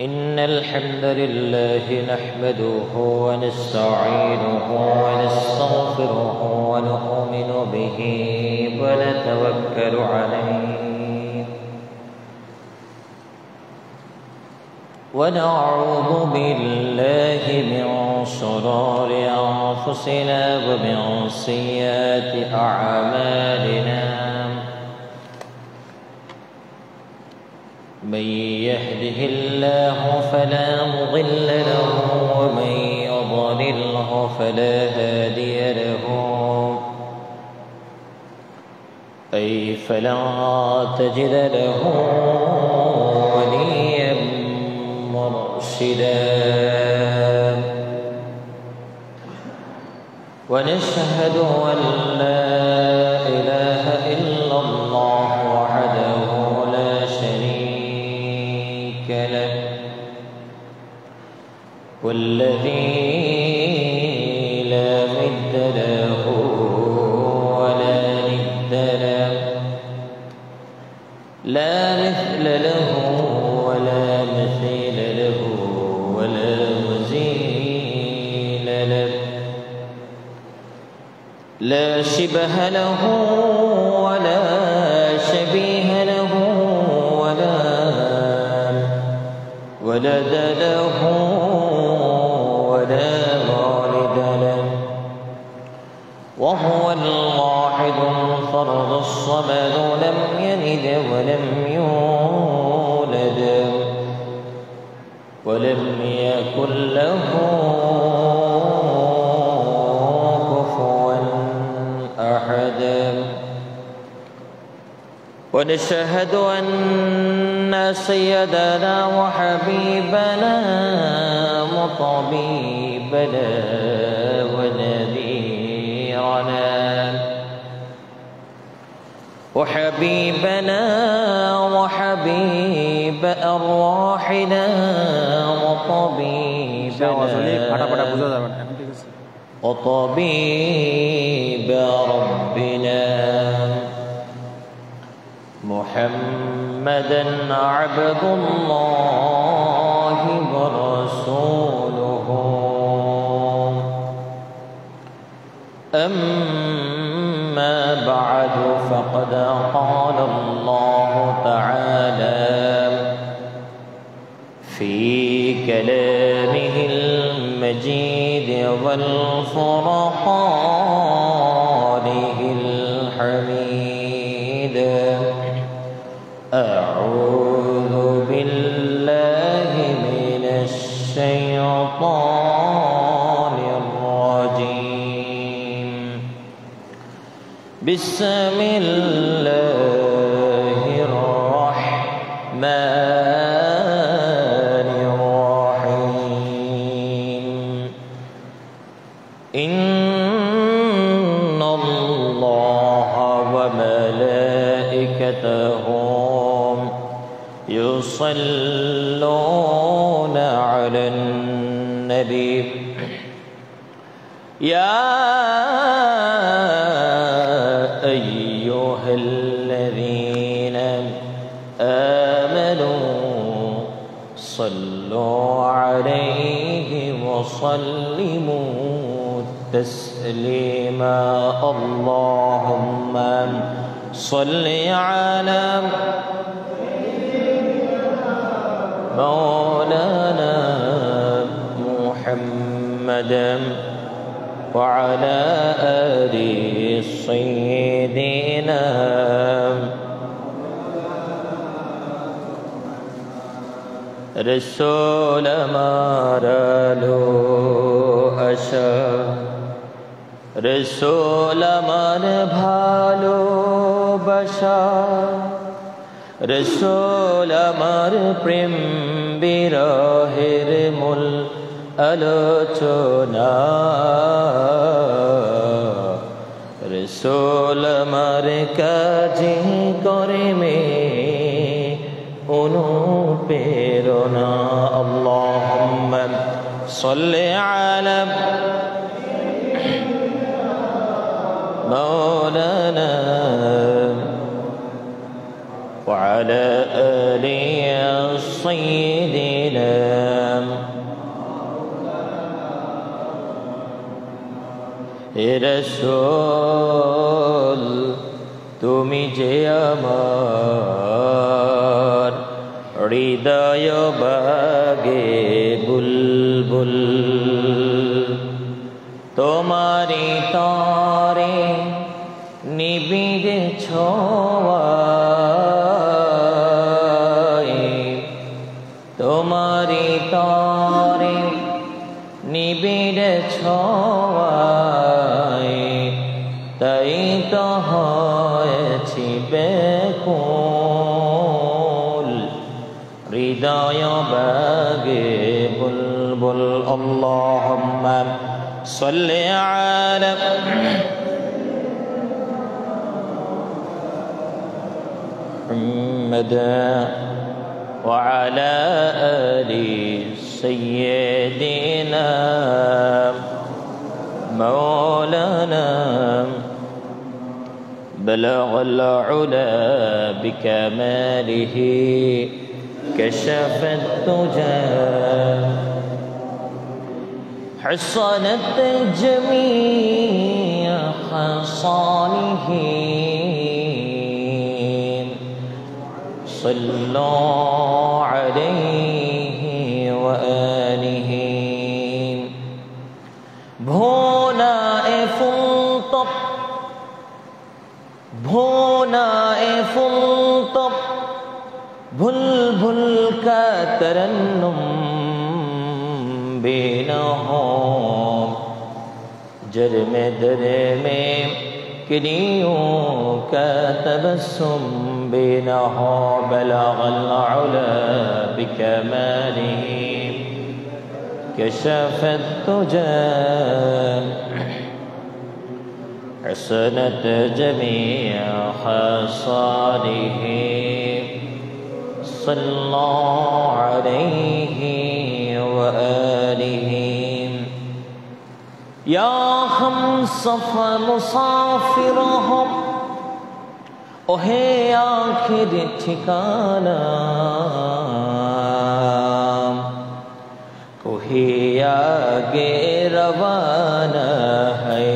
إن الحمد لله نحمده ونستعينه ونستغفره ونؤمن به ونتوكل عليه ونعوذ بالله من شرور أنفسنا ومن سيئات أعمالنا من يهده الله فلا مضل له ومن يضلله فلا هادي له أي فلا تجد له وليا مرشدا ونشهد أن لا إله إلا الله وحده لا شريك له والذي لا ند له ولا ند له لا مثل له ولا مثيل له ولا مزيل له لا شبه له ولا شبيه له ولا ولد له ولا والد له وهو الواحد الفرد الصمد لم يلد ولم يولد ولم يكن له كفوا أحد ونشهد أن سيدنا وحبيبنا وطبيبنا ونذيرنا وحبيبنا وحبيب أرواحنا وطبيب ربنا محمدا عبد الله ورسوله أما بعد فقد قال الله تعالى في كلامه المجيد والفرقانه الحميد أعوذ بالله من الشيطان الرجيم بسم الله الرحمن الرحيم إن الله وملائكته يصلون على النبي يا أيها الذين آمنوا صلوا عليه وسلموا تسليما اللهم صل على مولانا محمد وعلى آل سيدنا رسول مارالو أشا رسول مار ভালো বাসা রসূল আমার প্রেম বিরহের মূল আলোচনা রসূল আমার কাজে করে মে অনুপ্রেরণা আল্লাহুম্মা সাল্লি আলা মাওলানা وعلى آل سيدنا রসূল তুমি যে আমার হৃদয় বাগে বুলবুল তোমারি তরে নিবিড় ছোঁয়ায় তোমারি তরে নিবিড় ছোঁয়ায় তাই তো হয়েছি বেকুল হৃদয় বাগে বুলবুল আল্লাহুম্মা সাল্লি আলা মুহাম্মাদ ওয়া আলা আলি সাইয়্যিদিনা مولانا بلغ العلا بكماله كشف الدجى حصنت جميع خصاله صلوا عليه وآله ভোনায়ে ফুলতপ ভোনায়ে ফুলতপ বুলবুল কা তরন্নুম বেনহম জরমে দরমে কিনিयों का तबस्सुम बेनह बलगल उला बिकमालिही كشف الدجى حسنت جميع خصاله صلى الله عليه وآله يا خمصف مسافرهم ওহে আখির ঠিকানা कोई आगे रवाना है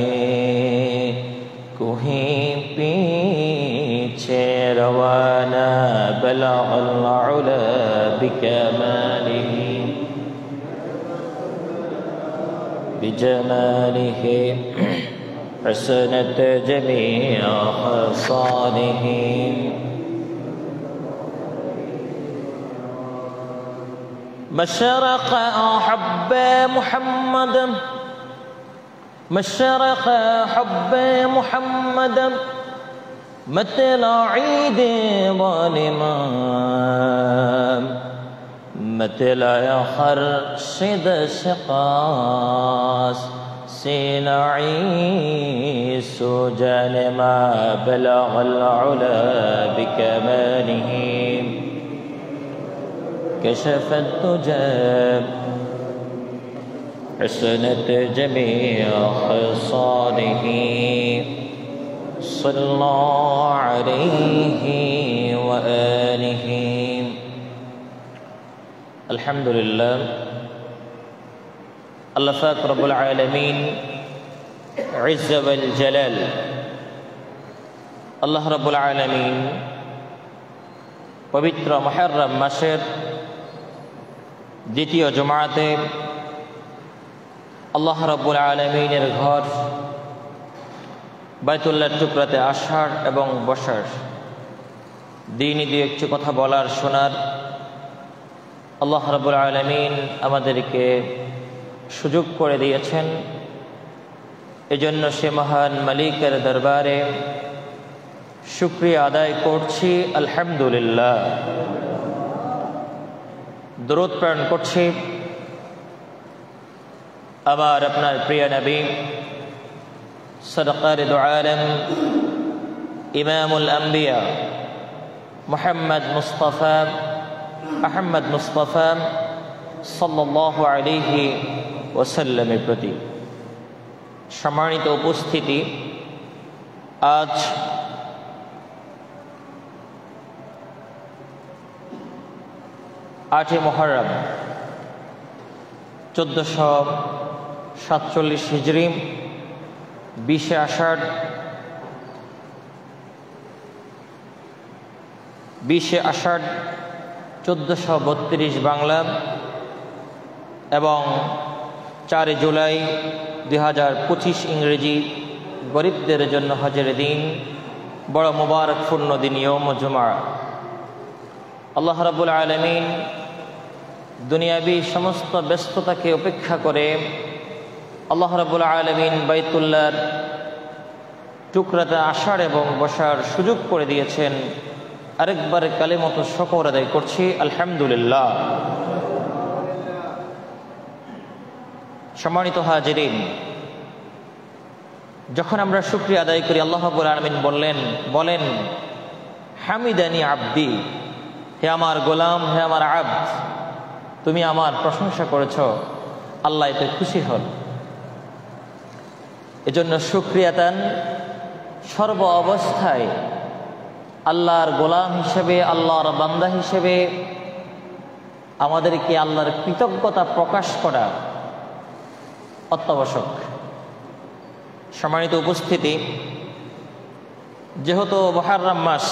कोई पीछे रवाना बलगल उला बिकमालिही बिजमालिही हसनत जमीअ खसालिही مشرق حب محمد مشرق حب محمد مثل عيد ظالمان مثل خرشد شقاس سينعي سجن ما بلغ العلا بكماله كشف الدجى حسنت جميع خصاله صلى الله عليه وآله الحمد لله الله فاك رب العالمين عز والجلال الله رب العالمين পবিত্র মুহররম মাসের দ্বিতীয় জুমাতে আল্লাহ রাব্বুল আলামিনের ঘর বাইতুল্লাহর টুকরাতে আসার এবং বসার দ্বিনীয় দুই একটি কথা বলার শোনার আল্লাহ রাব্বুল আলামিন আমাদেরকে সুযোগ করে দিয়েছেন। এজন্য সে মহান মালিকের দরবারে শুকরিয়া আদায় করছি আলহামদুলিল্লাহ। দরুদ প্রেরণ করছি আমার আপনার প্রিয় নবী সরকার দু আলম ইমামুল আম্বিয়া মুহাম্মদ মুস্তাফা আহমদ মুস্তাফা সাল্লাল্লাহু আলাইহি ওয়াসাল্লামের প্রতি। সম্মানিত উপস্থিতি, আজ 8 মুহররম 1447 হিজরি, 20 আষাঢ় 1432 বাংলা এবং 4 জুলাই 2025 ইংরেজি। গরিবদের জন্য হজের দিন, বড় মুবারকপূর্ণ দিন ইয়ৌম জুমআ। আল্লাহ রাব্বুল আলামিন দুনিয়াবী সমস্ত ব্যস্ততাকে উপেক্ষা করে আল্লাহ রাব্বুল আলামিন বাইতুল্লাহর টুকরাতে আসার এবং বসার সুযোগ করে দিয়েছেন। আরেকবার কালিমাত শুকর আদায় করছি, আলহামদুলিল্লাহ। সম্মানিত হাজিরিন, যখন আমরা শুকরিয়া আদায় করি, আল্লাহ রাব্বুল আলামিন বলেন হামিদানি আব্দি, হে আমার গোলাম, হে আমার আব্দ, তুমি আমার প্রশংসা করেছ, আল্লাহ এতে খুশি হন। এজন্য শুকরিয়াতান সর্ব অবস্থায় আল্লাহর গোলাম হিসেবে, আল্লাহর বান্দা হিসেবে আমাদেরকে আল্লাহর কৃতজ্ঞতা প্রকাশ করা অত্যাবশ্যক। সম্মানিত উপস্থিতি, যেহেতু মুহররম মাস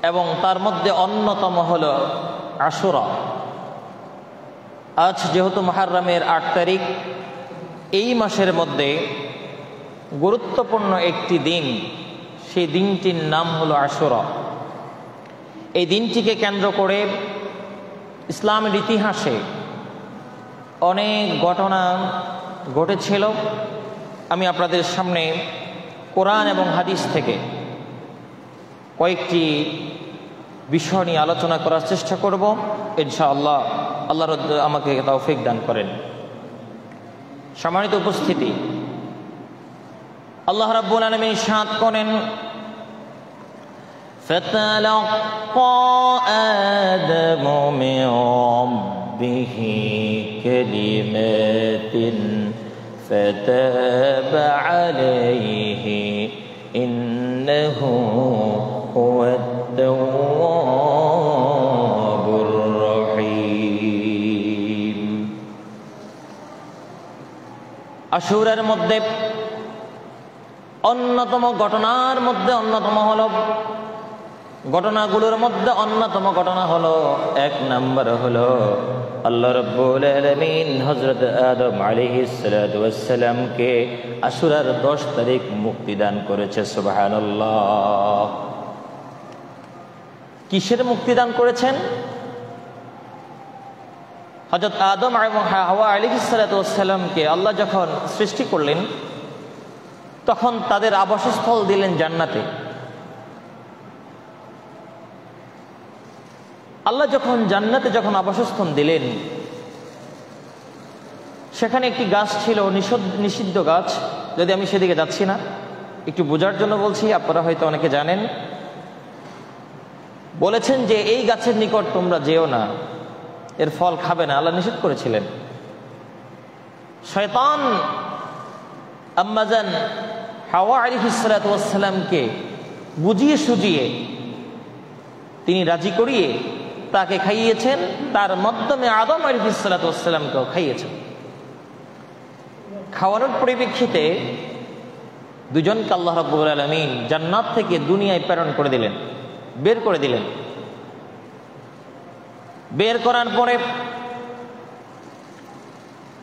এবং তার মধ্যে অন্যতম হল আশুরা, আজ যেহেতু মুহররমের 8 তারিখ, এই মাসের মধ্যে গুরুত্বপূর্ণ একটি দিন, সেই দিনটির নাম হলো আশুরা। এই দিনটিকে কেন্দ্র করে ইসলামের ইতিহাসে অনেক ঘটনা ঘটেছিল। আমি আপনাদের সামনে কোরআন এবং হাদিস থেকে কয়েকটি বিষয় নিয়ে আলোচনা করার চেষ্টা করব ইনশাআল্লাহ। আল্লাহ আমাকে তৌফিক দান করেন। সম্মানিত উপস্থিতি, আল্লাহ রাব্বুল আলামিন ইরশাদ করেন, ফাতালাক্কা আদামু মিন রাব্বিহি কালিমাতিন ফাতাবা আলাইহি ইন্নাহু হুয়াত তাওয়াবুর রহিম। আশুরার মধ্যে অন্যতম ঘটনার মধ্যে অন্যতম হলো, ঘটনাগুলোর মধ্যে অন্যতম ঘটনা হলো, 1 নম্বর হলো আল্লাহ রাব্বুল আলামিন হযরত আদম আলাইহিস সালাতু ওয়াস সালামকে আশুরার 10 তারিখ মুক্তি দান করেছে। সুবহানাল্লাহ। কিসের মুক্তি দান করেছেন? হযরত আদম এবং হাওয়া আলাইহিস সালাতু ওয়াস সালামকে আল্লাহ যখন সৃষ্টি করলেন, তখন তাদের আবাসস্থল দিলেন জান্নাতে। আল্লাহ যখন জান্নাতে আবাসস্থল দিলেন, সেখানে একটি গাছ ছিল, নিষিদ্ধ গাছ। যদি আমি সেদিকে যাচ্ছি না, একটু বোঝার জন্য বলছি, আপনারা হয়তো অনেকে জানেন। বলেছেন যে এই গাছের নিকট তোমরা যেও না, এর ফল খাবে না, আল্লাহ নিষেধ করেছিলেন। শয়তান আম্মাজান হাওয়া আলাইহিস সালাতু ওয়াস সালামকে বুঝিয়ে সুজিয়ে তিনি রাজি করিয়ে তাকে খাইয়েছেন, তার মাধ্যমে আদম আলাইহিস সালাতু ওয়াস সালামকেও খাইয়েছেন। খাওয়ানোর পরিপ্রেক্ষিতে দুজনকে আল্লাহ রাব্বুল আলামিন জান্নাত থেকে দুনিয়ায় প্রেরণ করে দিলেন, বের করে দিলেন। বের করার পরে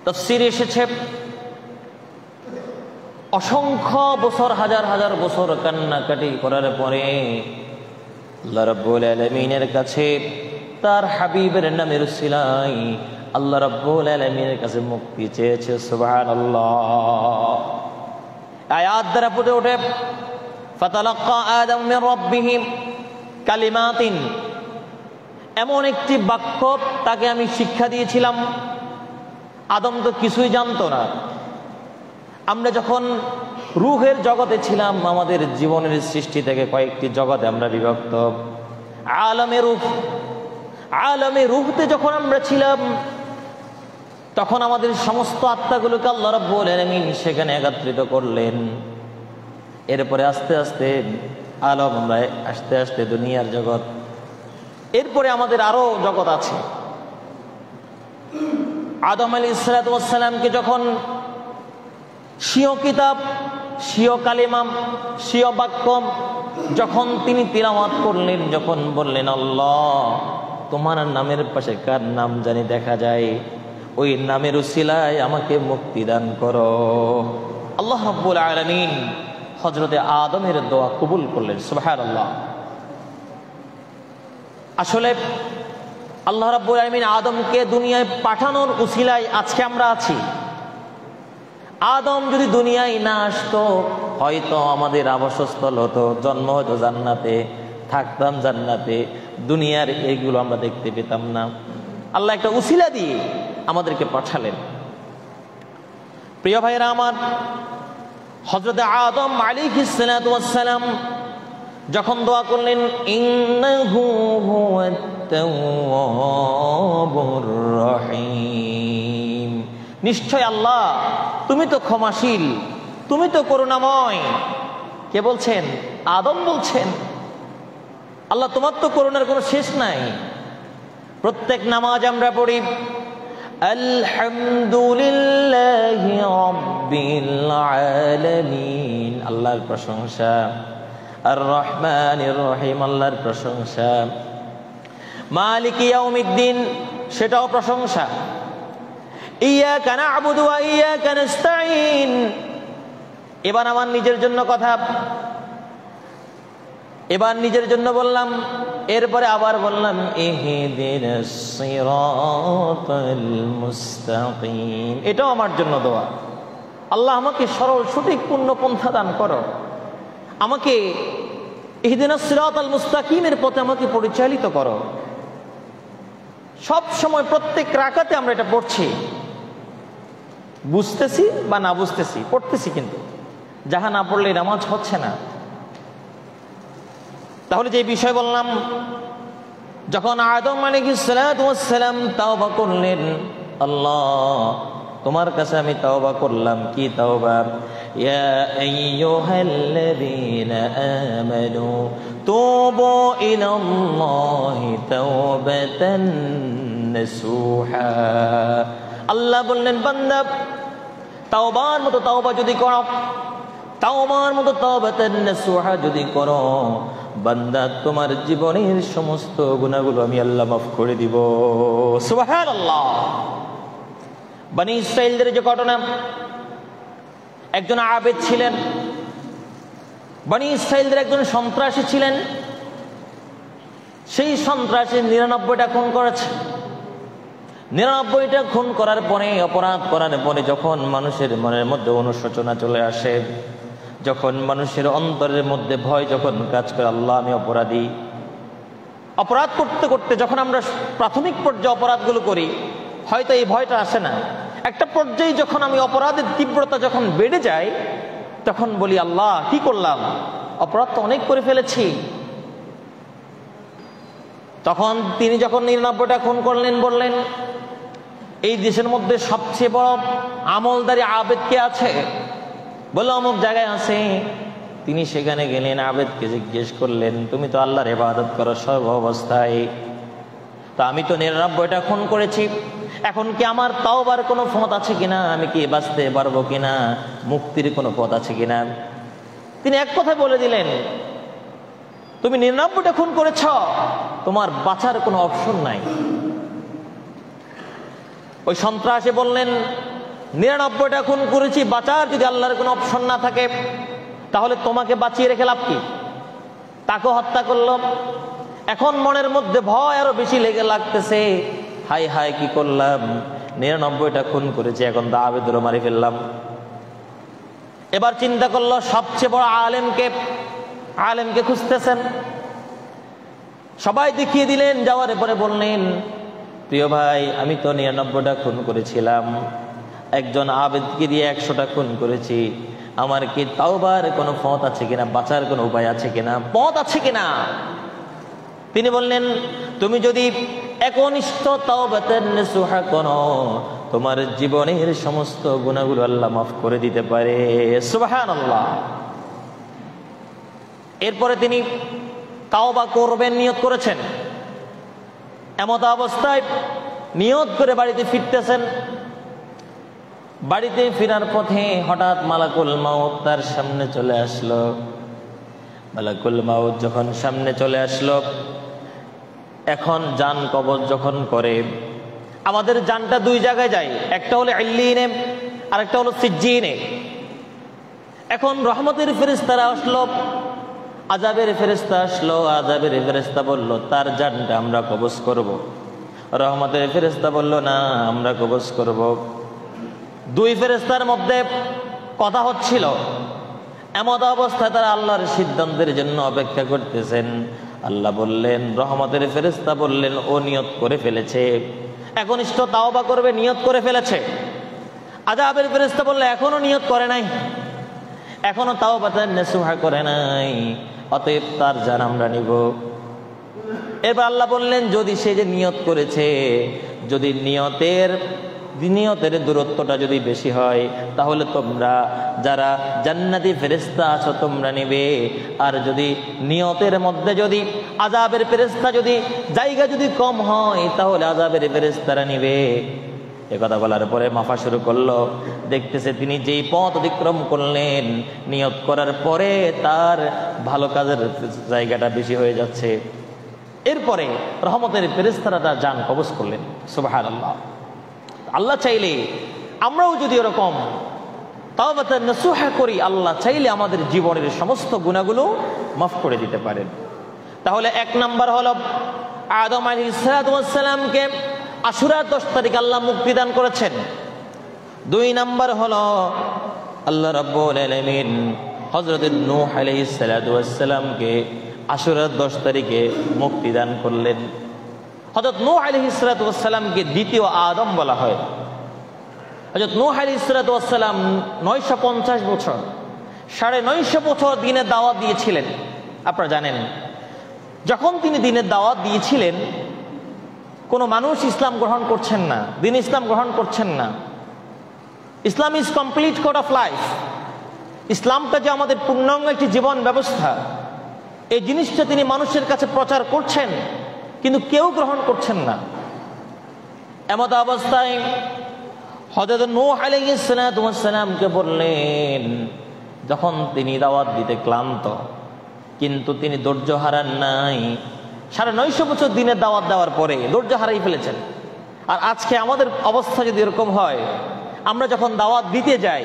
তাফসীরে এসেছে, অসংখ্য বছর, হাজার হাজার বছর কান্নাকাটি করার পরে আল্লাহ রাব্বুল আলামিনের কাছে তার হাবিবের নামের উসিলায় আল্লাহ রাব্বুল আলামিনের কাছে মুক্তি চেয়েছে। সুবহানাল্লাহ। আয়াত দ্বারা ফুটে ওঠে, ফাতালাক্কা আদম মিন রাব্বিহি কালিমাতিন, এমন একটি বাক্য তাকে আমি শিক্ষা দিয়েছিলাম। আদম তো কিছুই জানতো না। আমরা যখন রূহের জগতে ছিলাম, আমাদের জীবনের সৃষ্টি থেকে কয়েকটি জগতে আমরা বিভক্ত। আলমে রূহতে যখন আমরা ছিলাম, তখন আমাদের সমস্ত আত্মাগুলোকে আল্লাহ রাব্বুল আলামিন সেখানে একত্রিত করলেন। এরপরে আস্তে আস্তে আলম, আমরা আস্তে আস্তে দুনিয়ার জগৎ, এরপরে আমাদের আরো জগৎ আছে। আদম আলাইহিস সালামকে যখন স্বীয় কিতাব, স্বীয় কালিমা, স্বীয় বাক্য যখন তিনি তিলাওয়াত করলেন, যখন বললেন আল্লাহ তোমার নামের পাশে কার নাম জানি দেখা যায়, ওই নামের উসিলায় আমাকে মুক্তি দান করো, আল্লাহ রাব্বুল আলামিন হযরতে আদমের দোয়া কবুল করলেন। সুবহানাল্লাহ। আসলে আল্লাহ রাব্বুল আলামিন আদমকে দুনিয়ায় পাঠানোর উসিলায় আজকে আমরা আছি। আদম যদি দুনিয়ায় না আসতো, হয়তো আমাদের আবাসস্থল হতো, জন্ম হতো জান্নাতে, থাকতাম জান্নাতে, দুনিয়ার এইগুলো আমরা দেখতে পেতাম না। আল্লাহ একটা উসিলা দিয়ে আমাদেরকে পাঠালেন। প্রিয় ভাইরা আমার, হযরত আদম আলাইহিস সালাতু ওয়াস সালাম যখন দোয়া করলেন ইন্নাহু হুয়াত তাওয়াবুর রহিম, নিশ্চয় আল্লাহ তুমি তো ক্ষমাশীল, তুমি তো করুণাময়। কে বলছেন? আদম বলছেন। আল্লাহ তোমার তো করুণার কোনো শেষ নাই। প্রত্যেক নামাজ আমরা পড়ি আলহামদুলিল্লাহি রাব্বিল আলামিন, আল্লাহর প্রশংসা। আর রহমানির রহিম, আল্লাহর প্রশংসা। মালিকি ইয়াউমিদ্দিন, সেটাও প্রশংসা। ইয়াকা না'বুদু ওয়া ইয়াকা নাস্তাঈন। এবার আমার নিজের জন্য কথা, এবার নিজের জন্য বললাম, এরপরে আবার বললাম ইহদিনাস সিরাতাল মুস্তাকিম, এটাও আমার জন্য দোয়া। আল্লাহ আমাকে সরল সঠিক পূর্ণ পন্থা দান করো, আমাকে ইহদিনাস সিরাতাল মুস্তাকিমের পথে আমাকে পরিচালিত করো। সব সময় প্রত্যেক রাকাতে আমরা এটা পড়ছি, বুঝতেছি বা না বুঝতেছি, পড়তেছি, কিন্তু যাহা না পড়লে নামাজ হচ্ছে না। তাহলে যে বিষয় বললাম, যখন আদম আলাইহিস সালাতু ওয়াস সালাম তাওবা করলেন, আল্লাহ তোমার কাছে আমি তাওবা করলাম। কি তাওবা? ইয়া আইয়ুহাল্লাযীনা আমানু তুবু ইলাল্লাহি তাওবাতান নাসুহা। আল্লাহ বললেন, বান্দা তাওবার মতো তাওবা যদি করো, তাওবার মতো তাওবাতান নাসুহা যদি করো, বান্দা তোমার জীবনের সমস্ত গুনাহগুলো আমি আল্লাহ মাফ করে দিব। সুবহানাল্লাহ। বনি ইসরাঈলদের যে ঘটনা, একজন আবেদ ছিলেন, বনি ইসরাঈলদের একজন সন্ত্রাসী ছিলেন। সেই সন্ত্রাসী 99টা খুন করেছে। 99টা খুন করার পরে, অপরাধ করার পরে যখন মানুষের মনের মধ্যে অনুশোচনা চলে আসে, যখন মানুষের অন্তরের মধ্যে ভয় যখন কাজ করে, আল্লাহ আমি অপরাধী, অপরাধ করতে করতে যখন আমরা প্রাথমিক পর্যায়ে অপরাধগুলো করি, হয়তো এই ভয়টা আসে না। একটা পর্যায়ে যখন আমি অপরাধের তীব্রতা যখন বেড়ে যায়, তখন বলি আল্লাহ কি করলাম, অপরাধ তো অনেক করে ফেলেছি। তখন তিনি যখন 99টা খুন করলেন, বললেন এই দেশের মধ্যে সবচেয়ে বড় আমলদারি আবেদ কে আছে? বললো অমুক জায়গায় আছে। তিনি সেখানে গেলেন, আবেদকে জিজ্ঞেস করলেন, তুমি তো আল্লাহর ইবাদত করো সর্ব অবস্থায়, তা আমি তো 99টা খুন করেছি, এখন কি আমার তাওবার কোনো পথ আছে কিনা, আমি কি বাঁচতে পারবো কিনা, মুক্তির কোনো পথ আছে কিনা? তিনি এক কথা বলে দিলেন, তুমি 99টা খুন করেছ, তোমার বাঁচার কোনো অপশন নাই। ওই সন্ত্রাসী বললেন, 99টা খুন করেছি, বাঁচার যদি আল্লাহর কোনো অপশন না থাকে, তাহলে তোমাকে বাঁচিয়ে রেখে লাভ কি? তাকে হত্যা করলো। এখন মনের মধ্যে ভয় আরো বেশি লেগে লাগতেছে, হাই হাই কি করলাম, 99টা খুন করেছি, এখন তো আবেদরও মারি ফেললাম। এবার চিন্তা করলো সবচেয়ে বড় আলেমকে খুঁজতেছেন। সবাই দেখিয়ে দিলেন, যাওয়ার পরে বললেন, প্রিয় ভাই আমি তো 99টা খুন করেছিলাম, একজন আবেদকে দিয়ে 100টা খুন করেছি, আমার কি তাওবার কোনো পথ আছে কিনা, বাঁচার কোনো উপায় আছে কিনা, পথ আছে কিনা? তিনি বললেন, তুমি যদি একনিষ্ঠ তাওবাতান নাসুহা করো, তোমার জীবনের সমস্ত গুনাহগুলো আল্লাহ মাফ করে দিতে পারে। সুবহানাল্লাহ। এরপরে তিনি তাওবা করবেন, নিয়ত করেছেন। এমত অবস্থায় নিয়ত করে বাড়িতে ফিরতেছেন। বাড়িতে ফেরার পথে হঠাৎ মালাকুল মাউত তার সামনে চলে আসলো। মালাকুল মাউত যখন সামনে চলে আসলো, এখন জান কবজ যখন করে, আমাদের জানটা দুই জায়গায় যায়, একটা হলো ইল্লিনে আর একটা হলো সিজ্জিনে। এখন রহমতের ফেরেশতারা আসলো, আযাবের ফেরেশতা আসলো। আযাবের ফেরেশতা বলল তার জানটা আমরা কবজ করব। রহমতের ফেরেশতা বলল না, আমরা কবজ করব। দুই ফেরেশতার মধ্যে কথা হচ্ছিল। এমত অবস্থায় তারা আল্লাহর সিদ্ধান্তের জন্য অপেক্ষা করতেছেন। আল্লাহ বললেন, রহমতের ফেরেশতা বললেন ও নিয়ত করে ফেলেছে, একনিষ্ঠ তাওবা করবে, নিয়ত করে ফেলেছে। আযাবের ফেরেশতা বলল এখনো নিয়ত করে নাই, এখনো তাওবাতান নাসুহা করে নাই, অতএব তার জান আমরা নিব। এবার আল্লাহ বললেন যদি সে যে নিয়ত করেছে, যদি নিয়তের দূরত্বটা যদি বেশি হয়, তাহলে তোমরা যারা জান্নাতি ফেরেশতা আছো তোমরা নিবে। আর যদি নিয়তের মধ্যে যদি আযাবের ফেরেশতা যদি জায়গা যদি কম হয়, তাহলে আযাবের ফেরেশতারা নিবে। এ কথা বলার পরে মাফা শুরু করলো। দেখতেছে তিনি যেই পথ অতিক্রম করলেন, নিয়ত করার পরে তার ভালো কাজের জায়গাটা বেশি হয়ে যাচ্ছে। এরপরে রহমতের ফেরেশতারা তার জান কবজ করলেন। সুবহানাল্লাহ। আল্লাহ চাইলে আমরাও যদি এরকম তাওবাতান নাসুহা করি, আল্লাহ চাইলে আমাদের জীবনের সমস্ত গুনাহগুলো মাফ করে দিতে পারেন। তাহলে এক নাম্বার হলো আদম আলাইহিস সালামকে আশুরার 10 তারিখ আল্লাহ মুক্তি দান করেছেন। 2 নাম্বার হলো আল্লাহ রাব্বুল আলামিন হযরত নূহ আলাইহিস সালামকে আশুরার 10 তারিখে মুক্তি দান করলেন। হযরত নূহ আলাইহিস সালামকে দ্বিতীয় আদম বলা হয়। হযরত নূহ আলাইহিস সালাম 950 বছর 950 বছর দিনের দাওয়াত দিয়েছিলেন। আপনারা জানেন, যখন তিনি দিনের দাওয়াত দিয়েছিলেন, কোনো মানুষ ইসলাম গ্রহণ করছেন না, দিন ইসলাম গ্রহণ করছেন না। Islam is complete code of life. ইসলামটা যে আমাদের পূর্ণাঙ্গ একটি জীবন ব্যবস্থা, এই জিনিসটা তিনি মানুষের কাছে প্রচার করছেন, কিন্তু কেউ গ্রহণ করছেন না। এমত অবস্থায় হযরত নূহ আলাইহিস সালামকে বললেন, যখন তিনি দাওয়াত দিতে ক্লান্ত, কিন্তু তিনি ধৈর্য হারান নাই। 950 বছর দিনের দাওয়াত দেওয়ার পরে ধৈর্য হারাই ফেলেছেন। আর আজকে আমাদের অবস্থা যদি এরকম হয়, আমরা যখন দাওয়াত দিতে যাই,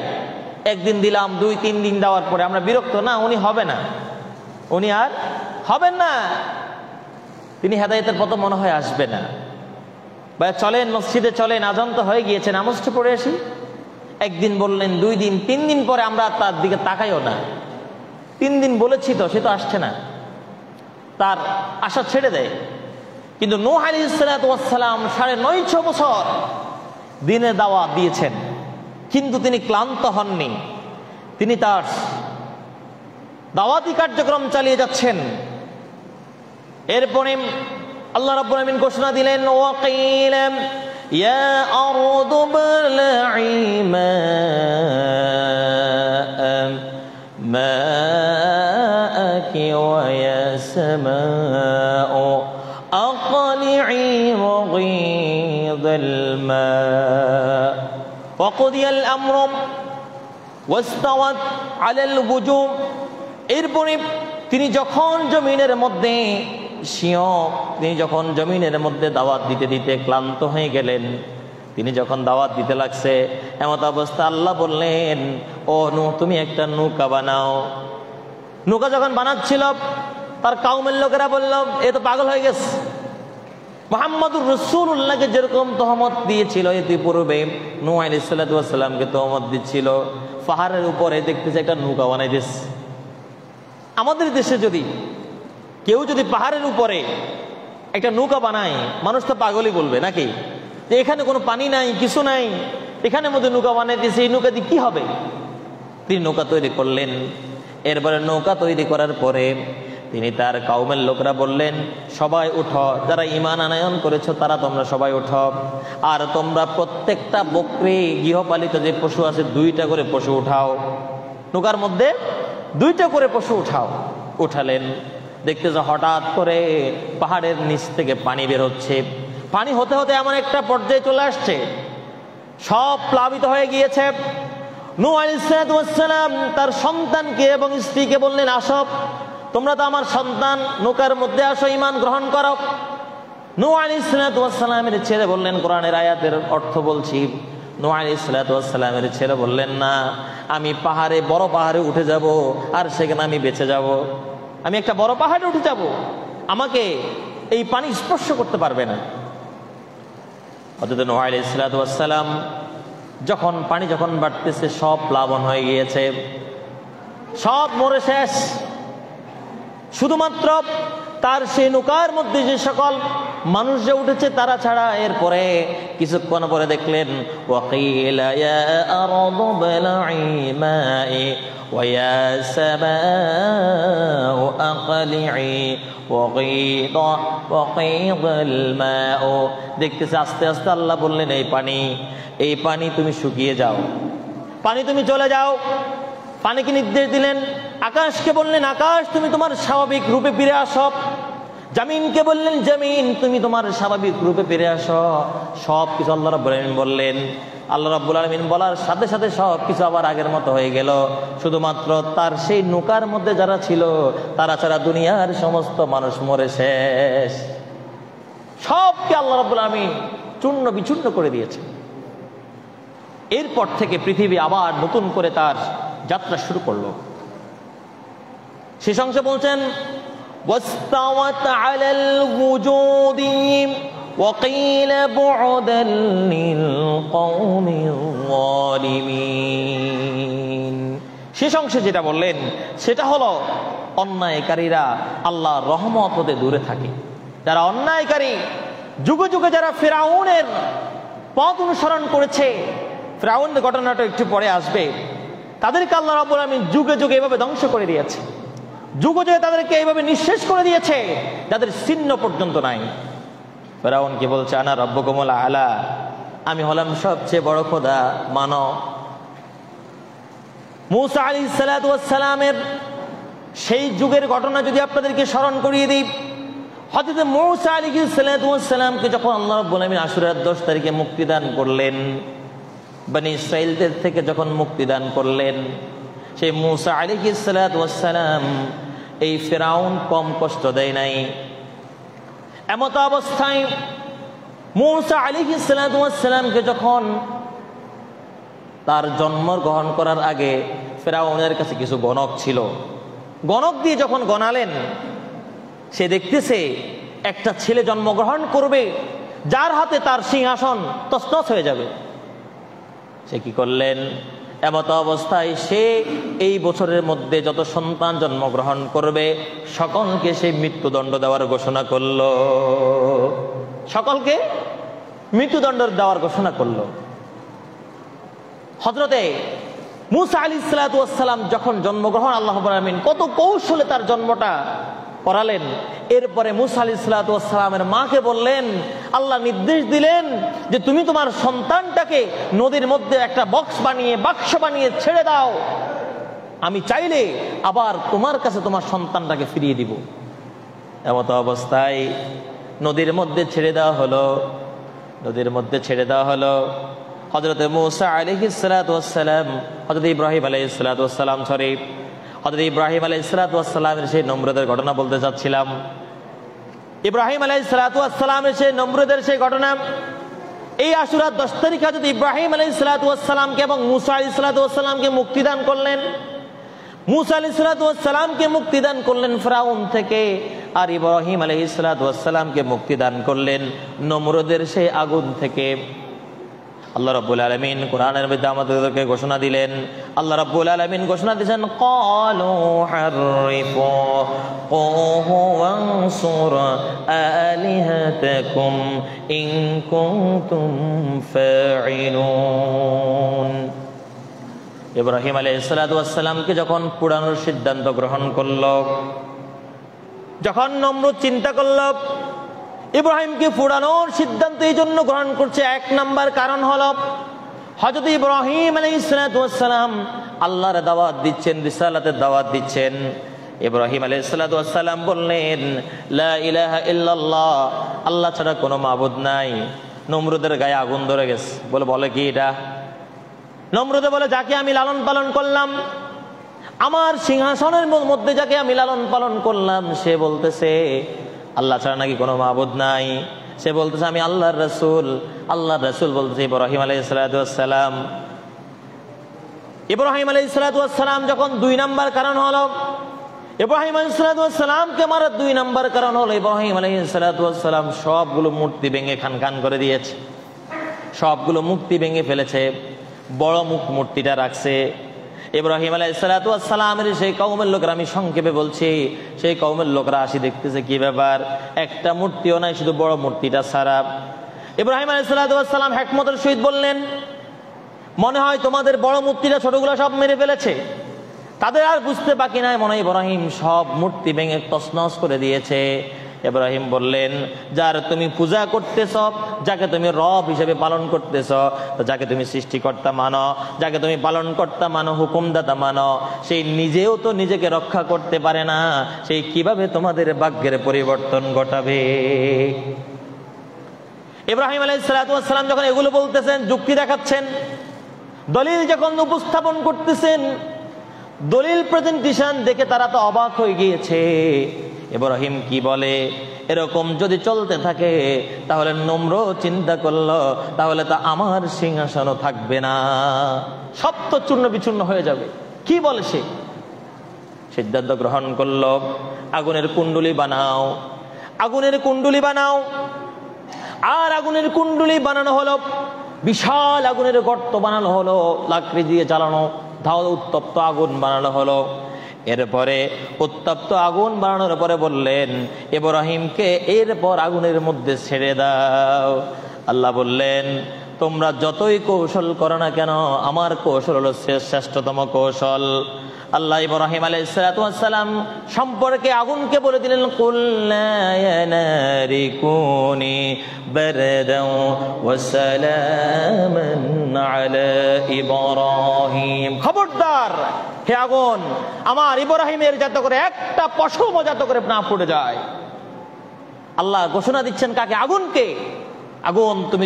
একদিন দিলাম, 2-3 দিন দেওয়ার পরে আমরা বিরক্ত, না উনি হবে না, উনি আর হবেন না, তিনি হেদায়েতের পথে মনে হয় আসবে না। ভাই চলেন মসজিদে চলেন, আজান তো হয়ে গিয়েছে, নামাজটা পড়ে আসি। একদিন বললেন, 2 দিন 3 দিন পরে আমরা তার দিকে তাকাইও না। 3 দিন বলেছি তো, সে তো আসছে না, তার আশা ছেড়ে দেয়। কিন্তু নূহ আলাইহিস সালাম 950 বছর দিনে দাওয়াত দিয়েছেন, কিন্তু তিনি ক্লান্ত হননি। তিনি তার দাওয়াতি কার্যক্রম চালিয়ে যাচ্ছেন। এরপরে আল্লাহ রাব্বুল আলামিন ঘোষণা দিলেন, ওয়াকিল ইয়া আরদু বলঈ মাআকি ওয়া ইয়া সামাউ আqli'i গীদাল মা ওয়া কুদিয়াল আমরু ওয়াস্তাওয়াত আলাল বুজুম। এরপরে তিনি যখন জমিনের মধ্যে তিনি যখন জমিনের মধ্যে দাওয়াত দিতে দিতে ক্লান্ত হয়ে গেলেন, তিনি যখন দাওয়াত দিতে লাগছে, এমত অবস্থা আল্লাহ বললেন, ও নূহ তুমি একটা নৌকা বানাও। নৌকা যখন বানাচ্ছিল, তার কওমের লোকেরা বলল, এ তো পাগল হয়ে গেছে। মুহাম্মদুর রাসূলুল্লাহকে যেরকম তহমত দিয়েছিল ইতিপূর্বে, নূহ আলাইহিস সালামকে তহমত দিচ্ছিল। পাহাড়ের উপরে দেখতেছে একটা নৌকা বানাই দিচ্ছে। আমাদের দেশে যদি কেউ যদি পাহাড়ের উপরে একটা নৌকা বানায়, মানুষ তো পাগলই বলবে নাকি, যে এখানে কোনো পানি নাই, কিছু নাই, এখানের মধ্যে নৌকা বানাই দিয়েছে, এই নৌকা দিয়ে কি হবে? তিনি নৌকা তৈরি করলেন। এরপরে নৌকা তৈরি করার পরে তিনি তার কওমের লোকরা বললেন, সবাই উঠো, যারা ঈমান আনয়ন করেছো তারা তোমরা সবাই উঠো, আর তোমরা প্রত্যেকটা বকরি, গৃহপালিত যে পশু আছে, 2টা করে পশু উঠাও, নৌকার মধ্যে 2টা করে পশু উঠাও। উঠালেন, দেখতেছে হঠাৎ করে পাহাড়ের নিচ থেকে পানি বের হচ্ছে। পানি হতে হতে এমন একটা পর্যায়ে চলে আসছে, সব প্লাবিত হয়ে গিয়েছে। নূহ আলাইহিস সালাম তার সন্তানকে এবং স্ত্রীকে বললেন, আসো, তোমরা তো আমার সন্তান, নৌকার মধ্যে আসো, ঈমান গ্রহণ করো। নূহ আলাইহিস সালামের ছেলে বললেন, কোরআনের আয়াতের অর্থ বলছি, নূহ আলাইহিস সালামের ছেলে বললেন, না, আমি পাহাড়ে, বড় পাহাড়ে উঠে যাব, আর সেখানে আমি বেঁচে যাব। আমি একটা বড় পাহাড়ে উঠে যাব, আমাকে এই পানি স্পর্শ করতে পারবে না। অথচ নূহ আলাইহিস সালাম যখন পানি যখন বাড়তেছে, সব প্লাবন হয়ে গিয়েছে, সব মরে শেষ। শুধুমাত্র তার সেই নৌকার মধ্যে যে সকল মানুষ যে উঠেছে তারা ছাড়া। এরপরে কিছুক্ষণ পরে দেখলেন, ওয়াকিলা ইয়া আরদু বলঈ মাই ওয়া ইয়া সামাউ আqli'i ওয়াগীদাল মাউ। দেখতেছে আস্তে আস্তে আল্লাহ বললেন, এই পানি তুমি শুকিয়ে যাও, পানি তুমি চলে যাও। পানিকে নির্দেশ দিলেন, আকাশকে বললেন, আকাশ তুমি তোমার স্বাভাবিক রূপে ফিরে আসো। জমিনকে বললেন, জমিন তুমি তোমার স্বাভাবিক রূপে ফিরে আসো। সব কিছু আল্লাহ রাব্বুল আলামিন বললেন। আল্লাহ রাব্বুল আলামিন বলার সাথে সাথে সব কিছু আবার আগের মতো হয়ে গেল। শুধুমাত্র তার সেই নৌকার মধ্যে যারা ছিল তারা ছাড়া দুনিয়ার সমস্ত মানুষ মরে শেষ। সবকে আল্লাহ রাব্বুল আলামিন চূর্ণ বিচূর্ণ করে দিয়েছে। এরপর থেকে পৃথিবী আবার নতুন করে তার যাত্রা শুরু করলো। শেষ অংশে বলছেন, ওয়াস্তাওয়াত আলাল ওয়ুজুদি ওয়া ক্বিলা বু'দান লিল কওমিল যালিমিন। শেষ অংশে যেটা বললেন সেটা হলো, অন্যায়কারীরা আল্লাহর রহমত হতে দূরে থাকে। যারা অন্যায়কারী, যুগে যুগে যারা ফিরআউনের পথ অনুসরণ করেছে, ফিরআউনের ঘটনাটা একটু পরে আসবে, তাদেরকে আল্লাহ রাব্বুল আলামিন যুগে যুগে এভাবে ধ্বংস করে দিয়েছে। যুগে যুগে তাদেরকে এইভাবে নিঃশেষ করে দিয়েছে, যাদের চিহ্ন পর্যন্ত নাই। ফিরআউন কি বলছে, আনা রাব্বুকুমুল আলা, আমি হলাম সবচেয়ে বড় খোদা, মানো। মূসা আলাইহিস সালামের সেই যুগের ঘটনা যদি আপনাদেরকে স্মরণ করিয়ে দিই, হযরত মূসা আলাইহিস সালামকে যখন আল্লাহ রাব্বুল আলামিন আশুরার 10 তারিখে মুক্তিদান করলেন, বনি ইসরাইলদের থেকে যখন মুক্তিদান করলেন, সেই মূসা আলাইহিস সালাম এই ফিরআউন কম কষ্ট দেয় নাই। এমত অবস্থায় মূসা আলাইহিস সালামকে যখন তার জন্ম গ্রহণ করার আগে ফিরআউনের কাছে কিছু গণক ছিল, গণক দিয়ে যখন গণালেন, সে দেখতেছে একটা ছেলে জন্মগ্রহণ করবে যার হাতে তার সিংহাসন তছনছ হয়ে যাবে। সে কি করলেন, এমত অবস্থায় সে এই বছরের মধ্যে যত সন্তান জন্মগ্রহণ করবে সকলকে সে মৃত্যুদণ্ড দেওয়ার ঘোষণা করল। সকলকে মৃত্যুদণ্ড দেওয়ার ঘোষণা করল। হযরতে মূসা আলাইহিস সালাম যখন জন্মগ্রহণ, আল্লাহ রাব্বুল আলামিন কত কৌশলে তার জন্মটা করালেন। এরপরে মূসা আলাইহিস সালামের মাকে বললেন, আল্লাহ নির্দেশ দিলেন যে তুমি তোমার সন্তানটাকে নদীর মধ্যে একটা বাক্স বানিয়ে ছেড়ে দাও, আমি চাইলে আবার তোমার কাছে তোমার সন্তানটাকে ফিরিয়ে দিব। এমত অবস্থায় নদীর মধ্যে ছেড়ে দেওয়া হলো। হযরতে মূসা আলাইহিস সালাম, হযরত ইব্রাহিম আলাইহিস সালাম, হযরত ইব্রাহিম আলাইহিস সালামের সেই নমরুদের ঘটনা বলতে চাচ্ছিলাম। ইব্রাহিম আলাইহিস সালামের সেই নমরুদের সেই ঘটনা, এই আশুরার 10 তারিখে হযরত ইব্রাহিম আলাইহিস সালামকে এবং মূসা আলাইহিস সালামকে মুক্তিদান করলেন। মূসা আলাইহিস সালামকে মুক্তিদান করলেন ফিরআউন থেকে, আর ইব্রাহিম আলাইহিস সালামকে মুক্তিদান করলেন নমরুদের সেই আগুন থেকে। আল্লাহ রাব্বুল আলামিন কোরআনের মধ্যে আমাদেরকে ঘোষণা দিলেন, আল্লাহ রাব্বুল আলামিন ঘোষণা দিয়েছেন, ক্বালু হাররিকুহু ওয়ানসুর আলিহাতাকুম ইন কুনতুম ফাইলুন। ইব্রাহিম আলাইহিস সালামকে যখন পোড়ানোর সিদ্ধান্ত গ্রহণ করল, যখন নমরুদ চিন্তা করল ইব্রাহিমকে পোড়ানোর সিদ্ধান্ত এই জন্য গ্রহণ করছে, 1 নাম্বার কারণ হলো হযরত ইব্রাহিম আলাইহিস সালাম আল্লাহর দাওয়াত দিচ্ছেন, রিসালাতের দাওয়াত দিচ্ছেন। ইব্রাহিম আলাইহিস সালাতু ওয়াস সালাম বললেন, লা ইলাহা ইল্লাল্লাহ, আল্লাহ ছাড়া কোনো মাবুদ নাই। নমরুদের গায়ে আগুন ধরে গেছে। বলে কি এটা? নমরুদে বলে, যাকে আমি লালন পালন করলাম, আমার সিংহাসনের মধ্যে যাকে আমি লালন পালন করলাম, সে বলতেছে আল্লাহ ছাড়া নাকি কোনো মাবুদ নাই। সে বলতেছে আমি আল্লাহর রাসূল। আল্লাহর রাসূল বলতেছে ইব্রাহিম আলাইহিস সালাতু ওয়াস সালাম। ইব্রাহিম আলাইহিস সালাতু ওয়াস সালাম যখন 2 নাম্বার কারণ হলো, ইব্রাহিম আলাইহিস সালাতু ওয়াস সালামকে মারার 2 নাম্বার কারণ হলো, ইব্রাহিম আলাইহিস সালাতু ওয়াস সালাম সবগুলো মূর্তি ভেঙে খান করে দিয়েছে। সবগুলো মূর্তি ভেঙে ফেলেছে, বড় মূর্তিটা রাখছে। ইব্রাহিম আলাইহিস সালাতু ওয়াস সালামের সেই কওমের লোকেরা, আমি সংক্ষেপে বলছি, সেই কওমের লোকেরা আসি দেখতেছে কি ব্যাপার, একটা মূর্তিও নাই, শুধু বড় মূর্তিটা ছাড়া। ইব্রাহিম আলাইহিস সালাতু ওয়াস সালাম হিকমতের সহিত বললেন, মনে হয় তোমাদের বড় মূর্তিটা ছোটগুলো সব মেরে ফেলেছে। তাদের আর বুঝতে বাকি নাই, মনে হয় ইব্রাহিম সব মূর্তি ভেঙে তছনছ করে দিয়েছে। ইব্রাহিম বললেন, যার তুমি পূজা করতেছ, যাকে তুমি রব হিসেবে পালন করতেছ, যাকে তুমি সৃষ্টিকর্তা মানো, যাকে তুমি পালনকর্তা মানো, হুকুমদাতা মানো, সেই নিজেও তো নিজেকে রক্ষা করতে পারে না, সেই কিভাবে তোমাদের ভাগ্যের পরিবর্তন ঘটাবে? ইব্রাহিম আলাইহিস সালাতু ওয়াস সালাম যখন এগুলো বলতেছেন, যুক্তি দেখাচ্ছেন, দলিল যখন উপস্থাপন করতেছেন, দলিল প্রেজেন্টেশন দেখে তারা তো অবাক হয়ে গিয়েছে। ইব্রাহিম কি বলে, এরকম যদি চলতে থাকে তাহলে নমরুদ চিন্তা করলো, তাহলে তা আমার সিংহাসনও থাকবে না, সব তো চূর্ণ বিচূর্ণ হয়ে যাবে। কি বলে সে? সিদ্ধান্ত গ্রহণ করলো, আগুনের কুণ্ডুলি বানাও, আগুনের কুণ্ডুলি বানাও। আর আগুনের কুণ্ডুলি বানানো হলো, বিশাল আগুনের গর্ত বানানো হলো, লাকড়ি দিয়ে জ্বালানো ধাওয়া উত্তপ্ত আগুন বানানো হলো। এরপরে উত্তপ্ত আগুন বানানোর পরে বললেন ইব্রাহিমকে, এরপর আগুনের মধ্যে ছেড়ে দাও। আল্লাহ বললেন, তোমরা যতই কৌশল করো না কেন, আমার কৌশল হলো শ্রেষ্ঠতম কৌশল। আল্লাহ ইব্রাহিম আলাইহিস সালাতু ওয়াস সালাম সম্পর্কে আগুনকে বলে দিলেন, কুল্লা ইয়া নারি কুনি বারদাও ওয়া সালামান আলা ইব্রাহিম। খবরদার হে আগুন, আমার ইব্রাহিমের যাতে করে একটা পশম যাতে করে না পড়ে যায়। আল্লাহ ঘোষণা দিচ্ছেন কাকে? আগুনকে। আগুন, তুমি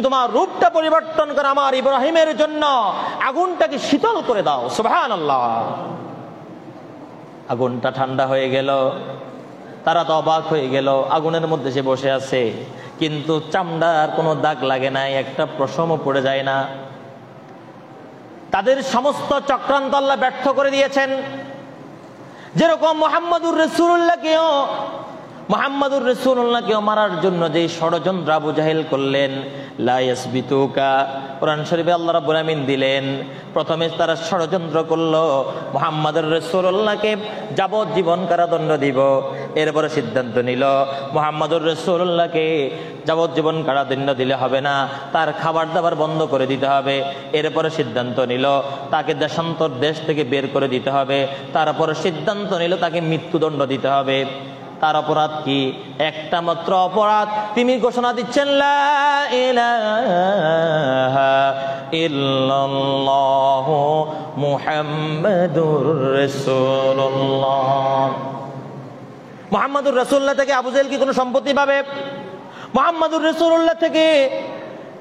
তোমার রূপটা পরিবর্তন করে আমার ইব্রাহিমের জন্য আগুনটাকে শীতল করে দাও। সুবহানাল্লাহ। আগুনটা ঠান্ডা হয়ে গেল, তারা তো অবাক হয়ে গেল, আগুনের মধ্যে সে বসে আছে, কিন্তু চামড়ার কোনো দাগ লাগে নাই, একটা পশমও পড়ে যায় না। তাদের সমস্ত চক্রান্ত আল্লাহ ব্যর্থ করে দিয়েছেন। যেরকম মুহাম্মদুর রাসূলুল্লাহকেও মারার জন্য যে ষড়যন্ত্র আবু জাহেল করলেন, লা ইয়াসবিতুকা, কোরআন শরীফে আল্লাহ রাব্বুল আমিন দিলেন। প্রথমে তারা ষড়যন্ত্র করলো, মুহাম্মদুর রাসূলুল্লাহকে যাবজ্জীবন কারাদণ্ড দিব। এরপরে সিদ্ধান্ত নিল মুহাম্মদুর রাসূলুল্লাহকে যাবজ্জীবন কারাদণ্ড দিলে হবে না, তার খাবার দাবার বন্ধ করে দিতে হবে। এরপরে সিদ্ধান্ত নিল তাকে দেশান্তর দেশ থেকে বের করে দিতে হবে। তারপরে সিদ্ধান্ত নিল তাকে মৃত্যুদণ্ড দিতে হবে। তার অপরাধ কি? একটা মাত্র অপরাধ। তিনি ঘোষণা দিচ্ছেন, লা ইলাহা ইল্লাল্লাহ মুহাম্মাদুর রাসূলুল্লাহ। মুহাম্মাদুর রাসূলুল্লাহ থেকে আবু জাহেল কি কোনো সম্পত্তি পাবে? মুহাম্মাদুর রাসূলুল্লাহ থেকে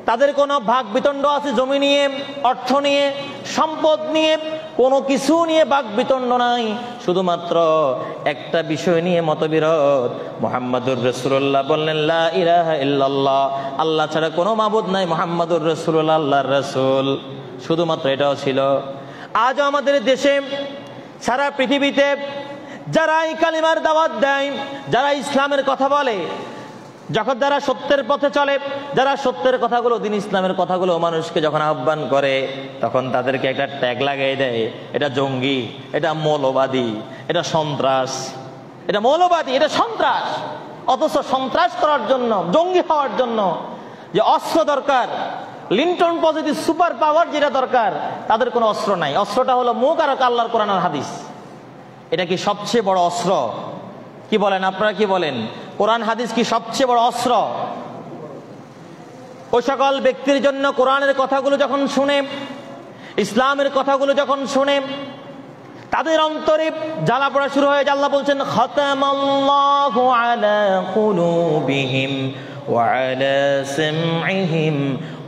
তাদের কোনো ভাগ বিতণ্ড আছে? জমি নিয়ে, অর্থ নিয়ে, সম্পদ নিয়ে, কোনো কিছু নিয়ে ভাগ বিতণ্ড নাই। শুধুমাত্র একটা বিষয় নিয়ে মতবিরোধ। মুহাম্মাদুর রাসূলুল্লাহ বললেন, লা ইলাহা ইল্লাল্লাহ, আল্লাহ ছাড়া কোনো মাবুদ নাই, মুহাম্মাদুর রাসূলুল্লাহ আল্লাহর রাসূল। শুধুমাত্র এটাও ছিল। আজও আমাদের দেশে, সারা পৃথিবীতে যারা এই কালিমার দাওয়াত দেয়, যারা ইসলামের কথা বলে, যখন যারা সত্যের পথে চলে, যারা সত্যের কথাগুলো, দিন ইসলামের কথাগুলো মানুষকে যখন আহ্বান করে, তখন তাদেরকে একটা ট্যাগ লাগিয়ে দেয়, এটা জঙ্গি, এটা মৌলবাদী, এটা সন্ত্রাস, এটা মৌলবাদী, এটা সন্ত্রাস। অথচ সন্ত্রাস করার জন্য, জঙ্গি হওয়ার জন্য যে অস্ত্র দরকার, লিন্টন পজিটিভ সুপার পাওয়ার যেটা দরকার, তাদের কোনো অস্ত্র নাই। অস্ত্রটা হলো মুখ আর আল্লাহর কোরআন আর হাদিস। এটা কি সবচেয়ে বড় অস্ত্র? কি বলেন আপনারা? কি বলেন? কোরআন হাদিস কি সবচেয়ে বড় অস্ত্র? ওই সকল ব্যক্তির জন্য কোরআনের কথাগুলো যখন শুনে, ইসলামের কথাগুলো যখন শুনে, তাদের অন্তরে জ্বালা পড়া শুরু হয়ে যায়। আল্লাহ বলছেন খাতামাল্লাহু আলা কুলুবিহিম ওয়া আলা সামঈহিম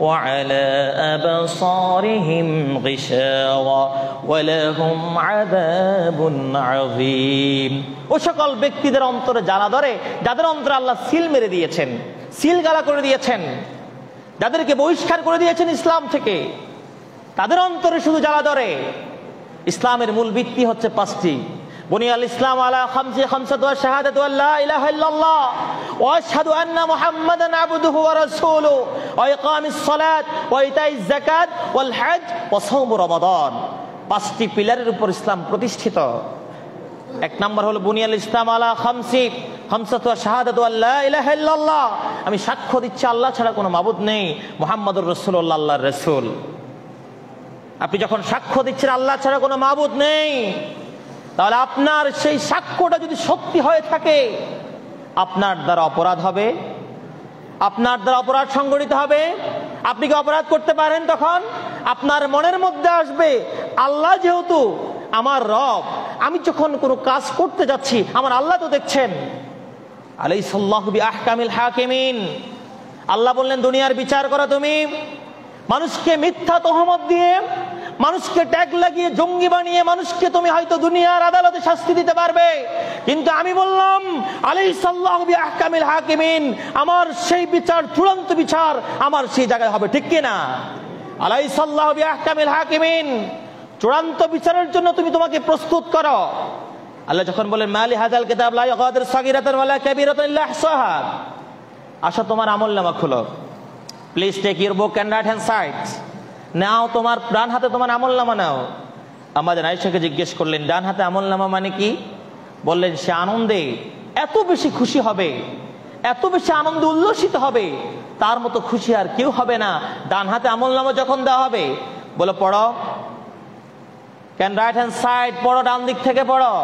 ওয়া আলা আবসারিহিম গিশাওয়া ওয়া লাহুম আযাবুন আযীম। ও সকল ব্যক্তিদের অন্তরে জ্বালা ধরে যাদের অন্তরে আল্লাহ সিল মেরে দিয়েছেন, সিল গালা করে দিয়েছেন, যাদেরকে বহিষ্কার করে দিয়েছেন ইসলাম থেকে, তাদের অন্তরে শুধু জ্বালা ধরে। ইসলামের মূল ভিত্তি হচ্ছে পাঁচটি। বুনিয়াল ইসলাম আলা খামসাত ওয়া শাহাদাতু আল্লা ইলাহা ইল্লাল্লাহ ওয়া আশহাদু আন্না মুহাম্মাদান আবদুহু ওয়া রাসূলুহু ওয়া ইকামিস সালাত ওয়া ইতাইজ যাকাত ওয়াল হজ ওয়া সাওম রমাদান। পাঁচটি পিলারের উপর ইসলাম প্রতিষ্ঠিত। এক নাম্বার হলো বুনিয়াল ইসলাম আলা খামসাত ওয়া শাহাদাতু আল্লা ইলাহা ইল্লাল্লাহ, আমি সাক্ষ্য দিচ্ছি আল্লাহ ছাড়া কোনো মাবুদ নেই, মুহাম্মাদুর রাসূলুল্লাহ আল্লাহর রাসূল। আপনি যখন সাক্ষ্য দিচ্ছেন আল্লাহ ছাড়া কোনো মাবুদ নেই, তাহলে আপনার সেই সাক্ষ্যটা যদি সত্যি হয়ে থাকে, আপনার দ্বারা অপরাধ হবে, আপনার দ্বারা অপরাধ সংঘটিত হবে। আপনি কি অপরাধ করতে পারেন? তখন আপনার মনের মধ্যে আসবে আল্লাহ যেহেতু আমার রব, আমি যখন কোনো কাজ করতে যাচ্ছি আমার আল্লাহ তো দেখছেন। আলাইসাল্লাহু বিআহকামিল হাকিমিন। আল্লাহ বললেন দুনিয়ার বিচার করো তুমি, মানুষকে মিথ্যা তহমত দিয়ে, মানুষকে ট্যাগ লাগিয়ে জঙ্গি বানিয়ে মানুষকে তুমি হয়তো দুনিয়ার আদালতে শাস্তি দিতে পারবে, কিন্তু আমি বললাম আলাইসাল্লাহু বিআহকামিল হাকিমিন, আমার সেই বিচার চূড়ান্ত বিচার আমার সেই জায়গায় হবে, ঠিক কিনা? আলাইসাল্লাহু বিআহকামিল হাকিমিন, চূড়ান্ত বিচারের জন্য তুমি তোমাকে প্রস্তুত করো। আল্লাহ যখন বলেন মালি হাযাল কিতাব লা ইগাদিরু সাগীরাতান ওয়ালা কাবীরাতান ইল্লা আহসাহা, আসো তোমার আমলনামা খুলো, please take your book and right hand side, নাও তোমার ডান হাতে তোমার আমলনামা নাও। আমাদের আয়েশাকে জিজ্ঞেস করলেন ডান হাতে আমলনামা মানে কি? বললেন সে আনন্দে এত বেশি খুশি হবে, এত বেশি আনন্দে উল্লসিত হবে, তার মতো খুশি আর কেউ হবে না ডান হাতে আমলনামা যখন দেওয়া হবে। বলো পড়ো, ক্যান রাইট হ্যান্ড সাইড পড়ো, ডান দিক থেকে পড়ো।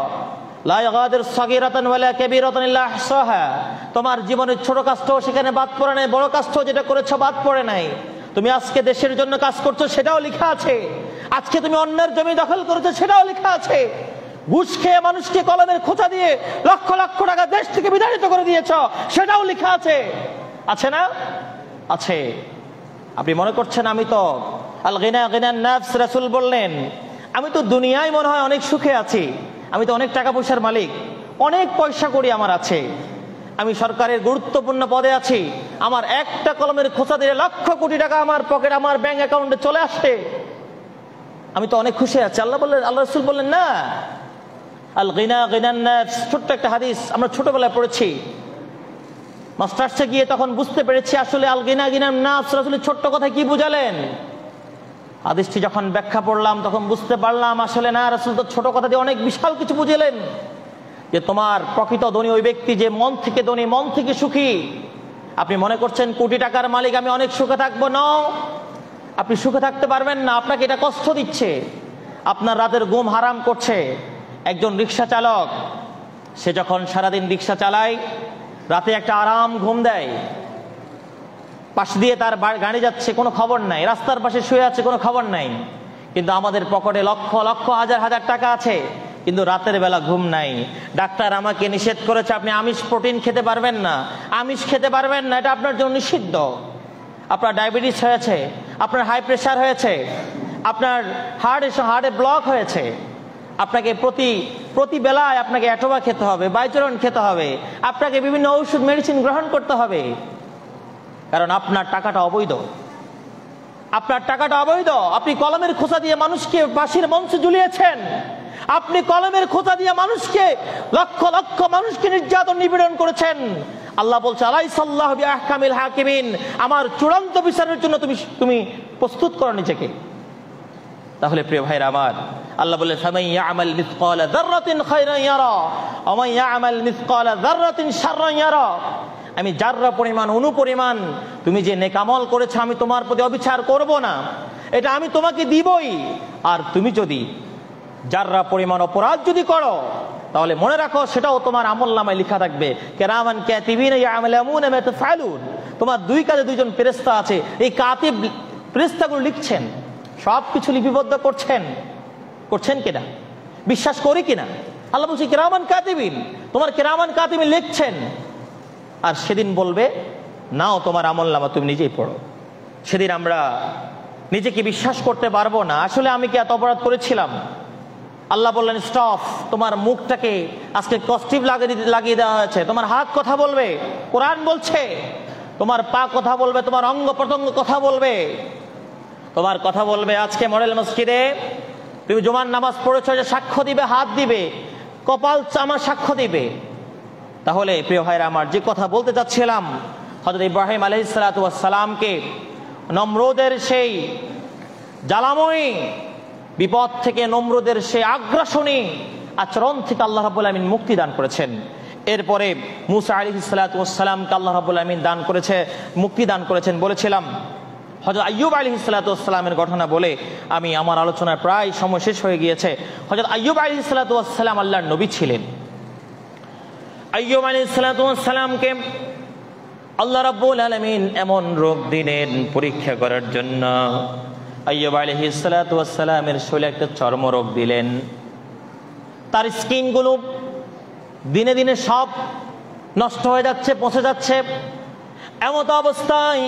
লা ইগাদিরু সাগীরাতান ওয়ালা কাবীরাতান ইল্লা আহসাহা, তোমার জীবনের ছোট কাজটাও সেখানে বাদ পড়ে নাই, বড় কাজটাও যেটা করেছো বাদ পড়ে নাই। তুমি আজকে দেশের জন্য কাজ করছো সেটাও লেখা আছে, আজকে তুমি অন্যের জমি দখল করেছো সেটাও লেখা আছে, ঘুষ খেয়ে মানুষকে কলমের খোঁচা দিয়ে লক্ষ লক্ষ টাকা দেশ থেকে বিতাড়িত করে দিয়েছো সেটাও লেখা আছে, আছে না? আছে। আপনি মনে করছেন আমি তো আল গিনা গিনান নাফস, রাসূল বললেন আমি তো দুনিয়ায় মনে হয় অনেক সুখে আছি, আমি তো অনেক টাকা পয়সার মালিক, অনেক পয়সা করি আমার আছে, আমি সরকারের গুরুত্বপূর্ণ পদে আছি, আমার একটা কলমের খোঁচা দিলে লক্ষ কোটি টাকা আমার পকেট, আমার ব্যাংক অ্যাকাউন্টে চলে আসে, আমি তো অনেক খুশি আছি। আল্লাহ বললেন, আল্লাহ রাসূল বললেন না, আল গিনা গিনান নাফস, ছোট্ট একটা হাদিস আমরা ছোটবেলায় পড়েছি, মাস্টার্সে গিয়ে তখন বুঝতে পেরেছি আসলে আল গিনা গিনান নাফস রাসূলের ছোট্ট কথা কি বুঝালেন। হাদিসটি যখন ব্যাখ্যা পড়লাম তখন বুঝতে পারলাম আসলে না, রাসূল তো ছোট কথা দিয়ে অনেক বিশাল কিছু বুঝালেন, যে তোমার প্রকৃত ধনী ওই ব্যক্তি যে মন থেকে ধনী, মন থেকে সুখী। আপনি মনে করছেন কোটি টাকার মালিক আমি অনেক সুখে থাকবো, না, আপনি সুখে থাকতে পারবেন না, আপনাকে এটা কষ্ট দিচ্ছে, আপনার রাতের ঘুম হারাম করছে। একজন রিক্সা চালক, সে যখন সারাদিন রিক্সা চালায়, রাতে একটা আরাম ঘুম দেয়, পাশ দিয়ে তার গাড়ি যাচ্ছে কোনো খবর নাই, রাস্তার পাশে শুয়ে আছে কোনো খবর নাই, কিন্তু আমাদের পকেটে লক্ষ লক্ষ হাজার হাজার টাকা আছে, কিন্তু রাতের বেলা ঘুম নাই। ডাক্তার আমাকে নিষেধ করেছে আপনি আমিষ প্রোটিন খেতে পারবেন না, আমিষ খেতে পারবেন না, এটা আপনার জন্য নিষিদ্ধ। আপনার ডায়াবেটিস হয়েছে, আপনার হাই প্রেশার হয়েছে, আপনার হার্টে ব্লক হয়েছে, আপনাকে প্রতি বেলায় আপনাকে অ্যাটোবা খেতে হবে, বাইচরন খেতে হবে, আপনাকে বিভিন্ন ঔষধ মেডিসিন গ্রহণ করতে হবে, কারণ আপনার টাকাটা অবৈধ, আপনার টাকাটা অবৈধ। আপনি কলমের খোঁচা দিয়ে মানুষকে ফাঁসির মঞ্চে ঝুলিয়েছেন, আপনি কলমের খোঁচা দিয়ে মানুষকে লক্ষ লক্ষ মানুষকে নির্যাতন নিপীড়ন করেছেন। আল্লাহ বলছে আলাইসাল্লাহু বিআহকামিল হাকিমিন, আমার চূড়ান্ত বিচারের জন্য তুমি প্রস্তুত করো নিজেকে। তাহলে প্রিয় ভাইরা আমার, আল্লাহ বলে ফামান ইয়ামাল মিসকালা যাররাতিন খায়রান ইয়ারা ওয়া মান ইয়ামাল মিসকালা যাররাতিন শাররান ইয়ারা। আমি যাররা পরিমাণ অনুপরিমাণ তুমি যে নেক আমল করেছো আমি তোমার প্রতি অবিচার করব না, এটা আমি তোমাকে দিবই। আর তুমি যদি যাররা পরিমাণ অপরাধ যদি করো তাহলে মনে রাখো সেটাও তোমার আমলনামায় লেখা থাকবে, কিরামান কাতিবিন ইয়ামালুনা মা তাফআলুন। তোমার দুই কাজে দুইজন ফেরেশতা আছে, এই কাতিব ফেরেশতাগুলো লিখছেন, সব কিছু লিপিবদ্ধ করছেন কেনা? বিশ্বাস করি কিনা? আল্লাহ বলছে কিরামান কাতিবিন, তোমার কিরামান কাতিবিন লিখছেন। আর সেদিন বলবে নাও তোমার আমলনামা, তুমি নিজেই পড়ো। সেদিন আমরা নিজেকে বিশ্বাস করতে পারবো না, আসলে আমি কি এত অপরাধ করেছিলাম? আল্লাহ বললেন স্টপ, তোমার মুখটাকে আজকে কস্টিভ লাগিয়ে দেওয়া হয়েছে। তোমার হাত কথা বলবে, কোরআন বলছে, তোমার পা কথা বলবে, তোমার অঙ্গ প্রত্যঙ্গ কথা বলবে, তোমার কথা বলবে। আজকে মডেল মসজিদে তুমি জুমার নামাজ পড়েছো, যে সাক্ষ্য দিবে, হাত দিবে, কপাল আমার সাক্ষ্য দিবে। তাহলে প্রিয় ভাইরা আমার, যে কথা বলতে চাচ্ছিলাম, হযরত ইব্রাহিম আলাইহিস সালাতু ওয়াস সালামকে নমরুদের সেই জ্বালাময়ী বিপদ থেকে, নমরুদের সেই আগ্রাসনী আচরণ থেকে আল্লাহ রাব্বুল আমিন মুক্তি দান করেছেন। এরপরে মুসা আলাইহিস সালাতু ওয়াস সালামকে আল্লাহ রাব্বুল আমিন মুক্তি দান করেছেন। বলেছিলাম হযরত আইয়ুব আলাইহিস সালাতু ওয়াস সালামের ঘটনা বলে আমি আমার আলোচনার প্রায় সময় শেষ হয়ে গিয়েছে। হযরত আইয়ুব আলাইহিস সালাতু ওয়াস সালাম আল্লাহর নবী ছিলেন। আইয়ুব আলাইহিস সালাতু ওয়াস সালামকে আল্লাহ রাব্বুল আলামিন এমন রোগ দিলেন পরীক্ষা করার জন্য। আইয়ুব আলাইহিস সালাতু ওয়াস সালামের শরীরে একটা চর্মরোগ দিলেন। তার স্কিনগুলো দিনে দিনে সব নষ্ট হয়ে যাচ্ছে, পচে যাচ্ছে। এমত অবস্থায়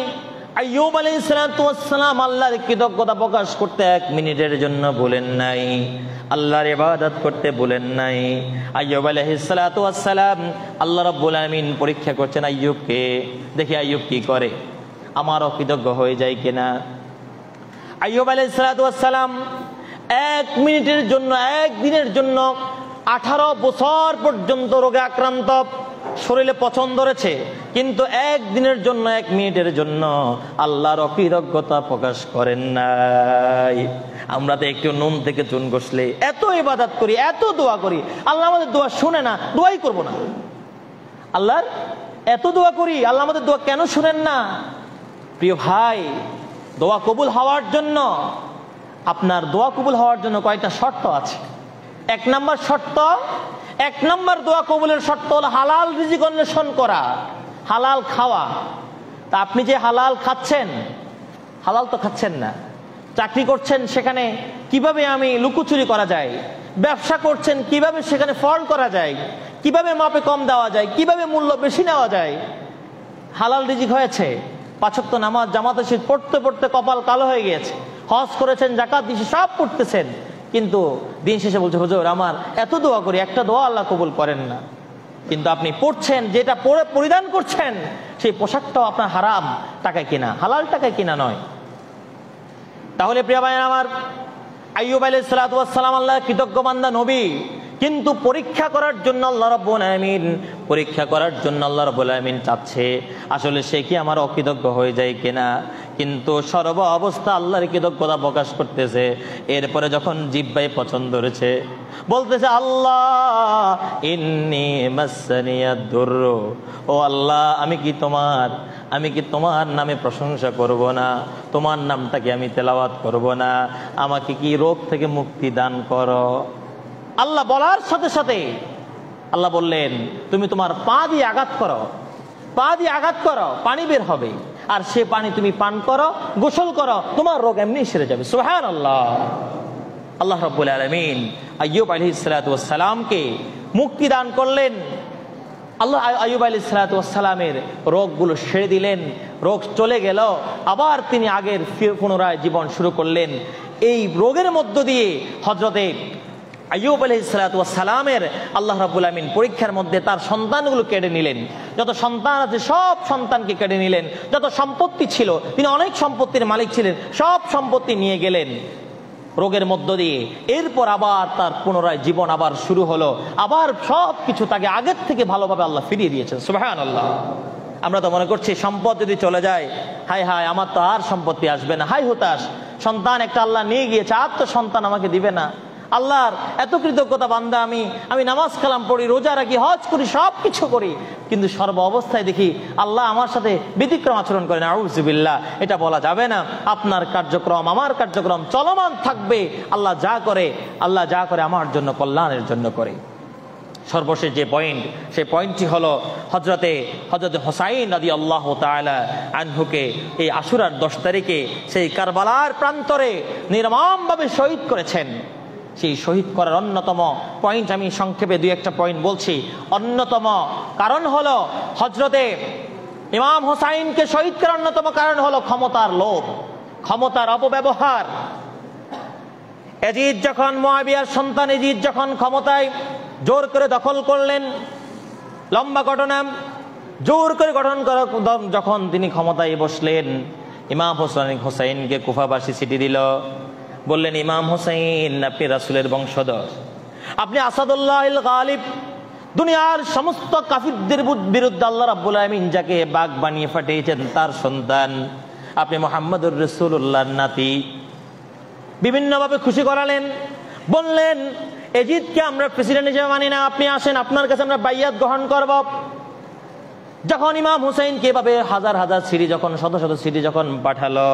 আইয়ুব আলাইহিস সালাতু ওয়াস সালাম আল্লাহর কৃতজ্ঞতা প্রকাশ করতে 1 মিনিটের জন্য বলেন নাই, আল্লাহর ইবাদত করতে বলেন নাই। আইয়ুব আলাইহিস সালাতু ওয়াস সালাম আল্লাহ রাব্বুল আলামিন পরীক্ষা করছেন আইয়ুবকে, দেখি আইয়ুব কি করে, আমারও কৃতজ্ঞ হয়ে যায় কিনা। আইয়ুব আলাইহিস সালাতু ওয়াস সালাম 1 মিনিটের জন্য, 1 দিনের জন্য 18 বছর পর্যন্ত রোগে আক্রান্ত, শরীরে পচন ধরেছে, কিন্তু 1 দিনের জন্য, 1 মিনিটের জন্য আল্লাহর অকৃতজ্ঞতা প্রকাশ করেন নাই। আমরা তো একটু নুন থেকে চুন ঘষলে এত ইবাদত করি, এত দোয়া করি, আল্লাহ আমাদের দোয়া শুনে না, দোয়াই করব না। আল্লাহর এত দোয়া করি, আল্লাহ আমাদের দোয়া কেন শুনেন না? প্রিয় ভাই, দোয়া কবুল হওয়ার জন্য, আপনার দোয়া কবুল হওয়ার জন্য কয়েকটা শর্ত আছে। 1 নম্বর শর্ত, 1 নম্বর দোয়া কবুলের শর্ত হলো হালাল রিজিক অন্বেষণ করা, হালাল খাওয়া। তা আপনি যে হালাল খাচ্ছেন, হালাল তো খাচ্ছেন না। চাকরি করছেন, সেখানে কিভাবে আমি লুকোচুরি করা যায়, ব্যবসা করছেন কিভাবে সেখানে ফল করা যায়, কিভাবে মাপে কম দেওয়া যায়, কিভাবে মূল্য বেশি নেওয়া যায়। হালাল রিজিক হয়েছে, 5 ওয়াক্ত নামাজ জামাতে পড়তে পড়তে কপাল কালো হয়ে গিয়েছে, হজ করেছেন, যাকাত দিয়েছেন, সব পড়তেছেন, কিন্তু দিন শেষে বলছে হুজুর আমার এত দোয়া করি, একটা দোয়া আল্লাহ কবুল করেন না। কিন্তু আপনি পড়ছেন, যেটা পরে পরিধান করছেন সেই পোশাকটাও আপনার হারাম টাকায় কিনা, হালাল টাকায় কিনা নয়। তাহলে প্রিয় ভাই আমার, আইয়ুব আলাইহিস সালাতু ওয়াস সালাম আল্লাহর কৃতজ্ঞ বান্দা নবী, কিন্তু পরীক্ষা করার জন্য আল্লাহ রাব্বুল আলামিন, পরীক্ষা করার জন্য আল্লাহ রাব্বুল আলামিন চাচ্ছে আসলে সে কি আমার অকৃতজ্ঞ হয়ে যায় কিনা। কিন্তু সর্ব অবস্থা আল্লাহর কৃতজ্ঞতা প্রকাশ করতেছে। এরপরে যখন জিহ্বায় পছন্দ ধরেছে, বলতেছে আল্লাহ ইন্নী মাসসানিয়াদ দুররু, ও আল্লাহ আমি কি তোমার নামে প্রশংসা করব না, তোমার নামটাকে আমি তেলাওয়াত করব না, আমাকে কি রোগ থেকে মুক্তি দান করো। আল্লাহ বলার সাথে সাথে আল্লাহ বললেন তুমি তোমার পা দিয়ে আঘাত করো, পা দিয়ে আঘাত করো, পানি বের হবে, আর সে পানি তুমি পান করো, গোসল করো, তোমার রোগ এমনি সেরে যাবে। সুবহানাল্লাহ। আল্লাহ রাব্বুল আলামিন আইয়ুব আলাইহিস সালাতু ওয়াস সালামকে মুক্তি দান করলেন। আল্লাহ আইয়ুব আলাইহিস সালাতু ওয়াস সালামের রোগগুলো সেরে দিলেন, রোগ চলে গেল, আবার তিনি আগের পুনরায় জীবন শুরু করলেন। এই রোগের মধ্য দিয়ে হযরতে আইয়ুব আলাইহিস সালাতু ওয়াস সালামের আল্লাহ রাব্বুল আমিন পরীক্ষার মধ্যে তার সন্তানগুলো কেড়ে নিলেন। যত সন্তান আছে সব সন্তানকে কেড়ে নিলেন। যত সম্পত্তি ছিল, তিনি অনেক সম্পত্তির মালিক ছিলেন, সব সম্পত্তি নিয়ে গেলেন রোগের মধ্য দিয়ে। এরপর আবার তার পুনরায় জীবন আবার শুরু হলো, আবার সব কিছু তাকে আগের থেকে ভালোভাবে আল্লাহ ফিরিয়ে দিয়েছেন। সুবহানাল্লাহ। আমরা তো মনে করছি সম্পদ যদি চলে যায়, হায় হায় আমার তো আর সম্পত্তি আসবে না, হাই হতাশ, সন্তান একটা আল্লাহ নিয়ে গিয়েছে, আর তো সন্তান আমাকে দিবে না। আল্লাহর এত কৃতজ্ঞতা বান্দা আমি নামাজ কালাম পড়ি, রোজা রাখি, হজ করি, সব কিছু করি, কিন্তু সর্ব অবস্থায় দেখি আল্লাহ আমার সাথে ব্যতিক্রম আচরণ করেন। আউযুবিল্লাহ, এটা বলা যাবে না। আপনার কার্যক্রম আমার কার্যক্রম চলমান থাকবে। আল্লাহ যা করে আমার জন্য কল্যাণের জন্য করে। সর্বশেষ যে পয়েন্ট, সেই পয়েন্টটি হলো হযরতে হুসাইন রাদিয়াল্লাহু তাআলা আনহুকে এই আশুরার 10 তারিখে সেই কারবালার প্রান্তরে নির্মমভাবে শহীদ করেছেন। সেই শহীদ করার অন্যতম পয়েন্ট, আমি সংক্ষেপে দুই একটা পয়েন্ট বলছি। অন্যতম কারণ হলো হযরতে ইমাম হুসাইনকে শহীদ করার অন্যতম কারণ হলো ক্ষমতার লোভ, ক্ষমতার অপব্যবহার। ইয়াজিদ যখন, মুআবিয়ার সন্তান ইয়াজিদ যখন ক্ষমতায় জোর করে দখল করলেন, লম্বা ঘটনা, জোর করে গঠন করা যখন তিনি ক্ষমতায় বসলেন, ইমাম হুসাইনকে কুফাবাসী চিঠি দিল, বললেন ইমাম হুসাইন আপনি রাসূলের বংশধর, আপনি আসাদুল্লাহিল গালিব, দুনিয়ার সমস্ত কাফিরদের বিরুদ্ধে আল্লাহ রাব্বুল আলামিন যাকে বাঘ বানিয়ে পাঠিয়েছেন তার সন্তান, আপনি মুহাম্মদুর রাসূলুল্লাহর নাতি। বিভিন্নভাবে খুশি করালেন, বললেন ইয়াজিদকে আমরা প্রেসিডেন্ট হিসেবে মানি না, আপনি আসেন, আপনার কাছে আমরা বাইয়াত গ্রহণ করব। যখন ইমাম হুসাইনকে এভাবে হাজার হাজার সিডি, যখন শত শত সিডি যখন পাঠালো,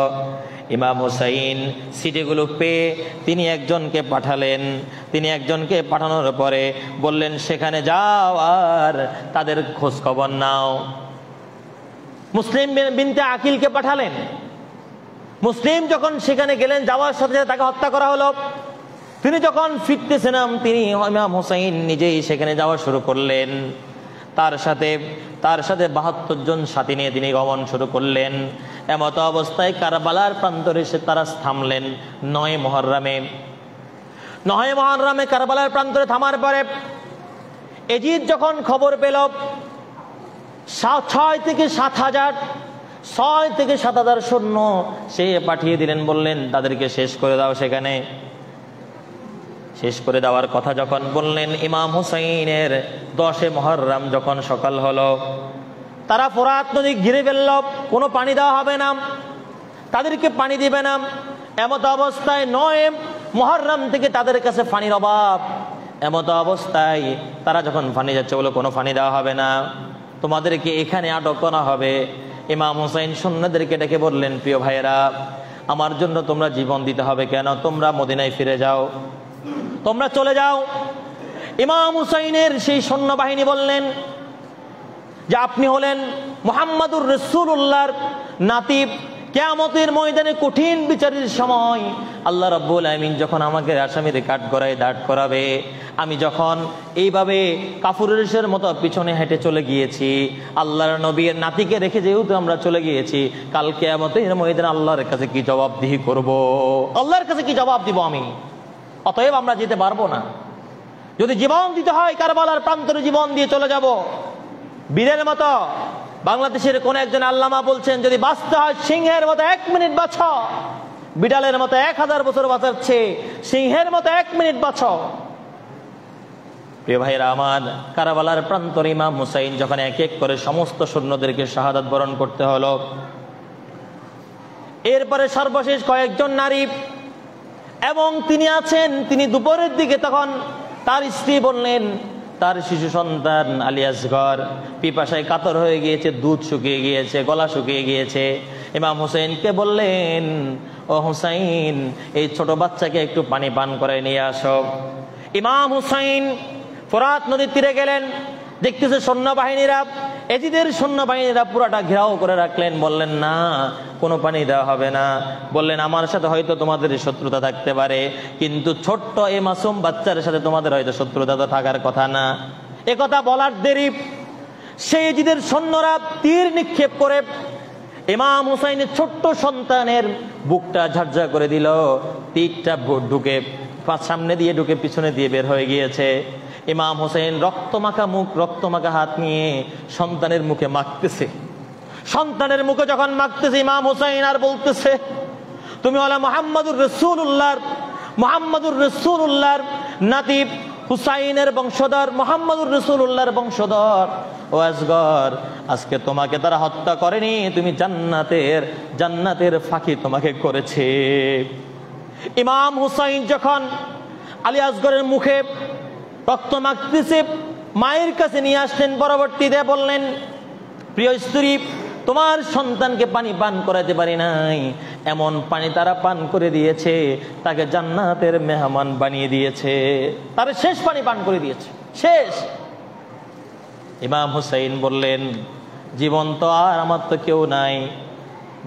ইমাম হুসাইন সিডিগুলো পেয়ে তিনি একজনকে পাঠালেন। তিনি একজনকে পাঠানোর পরে বললেন সেখানে যাও আর তাদের খোঁজ খবর নাও। মুসলিম বিনতে আকিলকে পাঠালেন। মুসলিম যখন সেখানে গেলেন, যাওয়ার সাথে সাথে তাকে হত্যা করা হলো। তিনি যখন ফিরতেছিলাম, তিনি ইমাম হুসাইন নিজেই সেখানে যাওয়া শুরু করলেন। তার সাথে ৭২ জন সাথী নিয়ে তিনি গমন শুরু করলেন। এমত অবস্থায় কারবালার প্রান্তরে এসে তারা থামলেন ৯ মুহররমে। ৯ মুহররমে কারবালার প্রান্তরে থামার পরে ইয়াজিদ যখন খবর পেল ৬ থেকে ৭,০০০ সৈন্য সে পাঠিয়ে দিলেন, বললেন তাদেরকে শেষ করে দাও। সেখানে শেষ করে দেওয়ার কথা যখন বললেন, ইমাম হুসাইনের ১০ মুহররম যখন সকাল হলো, তারা ফোরাত নদী ঘিরে ফেলল, কোনো পানি দেওয়া হবে না, তাদেরকে পানি দিবে না। এমত অবস্থায় ৯ মুহররম থেকে তাদের কাছে পানির অভাব। এমত অবস্থায় তারা যখন পানি যাচ্ছে, বলে কোনো পানি দেওয়া হবে না, তোমাদেরকে এখানে আটক করা হবে। ইমাম হুসাইন সৈন্যদেরকে ডেকে বললেন, প্রিয় ভাইয়েরা, আমার জন্য তোমরা জীবন দিতে হবে কেন? তোমরা মদিনায় ফিরে যাও, তোমরা চলে যাও। ইমাম হুসাইনের সেই সৈন্যবাহিনী বললেন যে আপনি হলেন মুহাম্মাদুর রাসূলুল্লাহর নাতি। কিয়ামতের ময়দানে কঠিন বিচারের সময় আল্লাহ রাব্বুল আলামিন যখন আমাকে আসামির কাঠগড়ায় দাঁড় করাবে, আমি যখন এইভাবে কাফুরের মতো পিছনে হেঁটে চলে গিয়েছি, আল্লাহর নবীর নাতিকে রেখে যেহেতু আমরা চলে গিয়েছি, কাল কিয়ামতের ময়দানে আল্লাহর কাছে কি জবাবদিহি করব? আল্লাহর কাছে কি জবাব দিব আমি? অতএব আমরা যেতে পারবো না। যদি জীবন দিতে হয় কারবালার প্রান্তরে জীবন দিয়ে চলে যাব। বীরের মতো বাংলাদেশের কোন একজন আল্লামা বলছেন, যদি বাঁচতে হয় সিংহের মতো ১ মিনিট বাঁচো, বিড়ালের মতো ১,০০০ বছর বাঁচার চেয়ে সিংহের মতো ১ মিনিট বাঁচো। প্রিয় ভাইরা আমার, কারবালার প্রান্তরে ইমাম হুসাইন যখন এক এক করে সমস্ত সৈন্যদেরকে শাহাদাত বরণ করতে হলো, এরপরে সর্বশেষ কয়েকজন নারী এবং তিনি আছেন, তিনি দুপুরের দিকে তখন তার স্ত্রী বললেন, তার শিশু সন্তান আলী আসগর পিপাসায় কাতর হয়ে গিয়েছে, দুধ শুকিয়ে গিয়েছে, গলা শুকিয়ে গিয়েছে। ইমাম হুসাইনকে বললেন, ও হুসাইন, এই ছোট বাচ্চাকে একটু পানি পান করে নিয়ে আসো। ইমাম হুসাইন ফোরাত নদীর তীরে গেলেন, দেখতেছে সৈন্যবাহিনীরা, ইয়াজিদের সৈন্যবাহিনীরা পুরাটা ঘেরাও করে রাখলেন। বললেন না, কোনো পানি দেওয়া হবে না। বললেন আমার সাথে হয়তো তোমাদের শত্রুতা থাকতে পারে, কিন্তু ছোট্ট এই মাসুম বাচ্চার সাথে তোমাদের হয়তো শত্রুতা তো থাকার কথা না। একথা বলার দেরি সেই ইয়াজিদের সৈন্যরা তীর নিক্ষেপ করে ইমাম হুসাইনের ছোট্ট সন্তানের বুকটা ঝাঁঝা করে দিল। তীরটা ঢুকে সামনে দিয়ে ঢুকে পিছনে দিয়ে বের হয়ে গিয়েছে। ইমাম হুসাইন রক্তমাখা মুখ, রক্তমাখা হাত নিয়ে সন্তানের মুখে মাখতেছে। সন্তানের মুখে যখন মাখতেছে, ইমাম হুসাইন আর বলতেছে, তুমি হলে মুহাম্মাদুর রাসূলুল্লাহর নাতি, হুসাইনের বংশধর, মুহাম্মাদুর রাসূলুল্লাহর বংশধর। ও আসগর, আজকে তোমাকে তারা হত্যা করেনি, তুমি জান্নাতের ফাঁকি তোমাকে করেছে। ইমাম হুসাইন যখন আলী আসগরের মুখে রক্ত মাখতেছে, মায়ের কাছে নিয়ে আসলেন। পরবর্তীতে বললেন, প্রিয় স্ত্রী, তোমার সন্তানকে পানি পান করাতে পারি নাই, এমন পানি তারা পান করে দিয়েছে, তাকে জান্নাতের মেহমান বানিয়ে দিয়েছে, তার শেষ পানি পান করে দিয়েছে, শেষ। ইমাম হুসাইন বললেন, জীবন তো আর আমার তো কেউ নাই।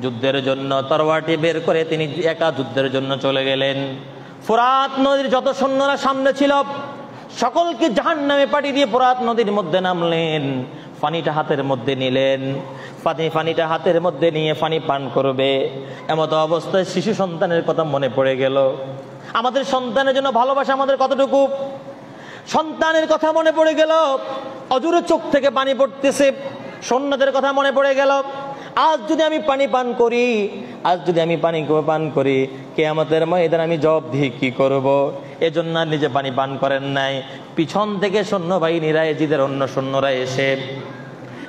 যুদ্ধের জন্য তরবারটি বের করে তিনি একা যুদ্ধের জন্য চলে গেলেন। ফোরাত নদীর যত সৈন্যরা সামনে ছিল সকলকে জাহান্নামে পাঠিয়ে দিয়ে ফোরাত নদীর মধ্যে নামলেন। পানিটা হাতের মধ্যে নিলেন, পানিটা হাতের মধ্যে নিয়ে পানি পান করবে। এমত অবস্থায় শিশু সন্তানের কথা মনে পড়ে গেল। আমাদের সন্তানের জন্য ভালোবাসা আমাদের কতটুকু, সন্তানের কথা মনে পড়ে গেল, অজুরে চোখ থেকে পানি পড়তেছে, সৈন্যদের কথা মনে পড়ে গেল। আজ যদি আমি পানি পান করি, আজ যদি আমি পানি পান করি, কিয়ামতের ময়দানে আমি জবাব দিয়ে কি করব? এজন্য নিজে পানি পান করেন নাই। পিছন থেকে সৈন্যবাহিনীরা, এজিদের অন্য সৈন্যরা এসে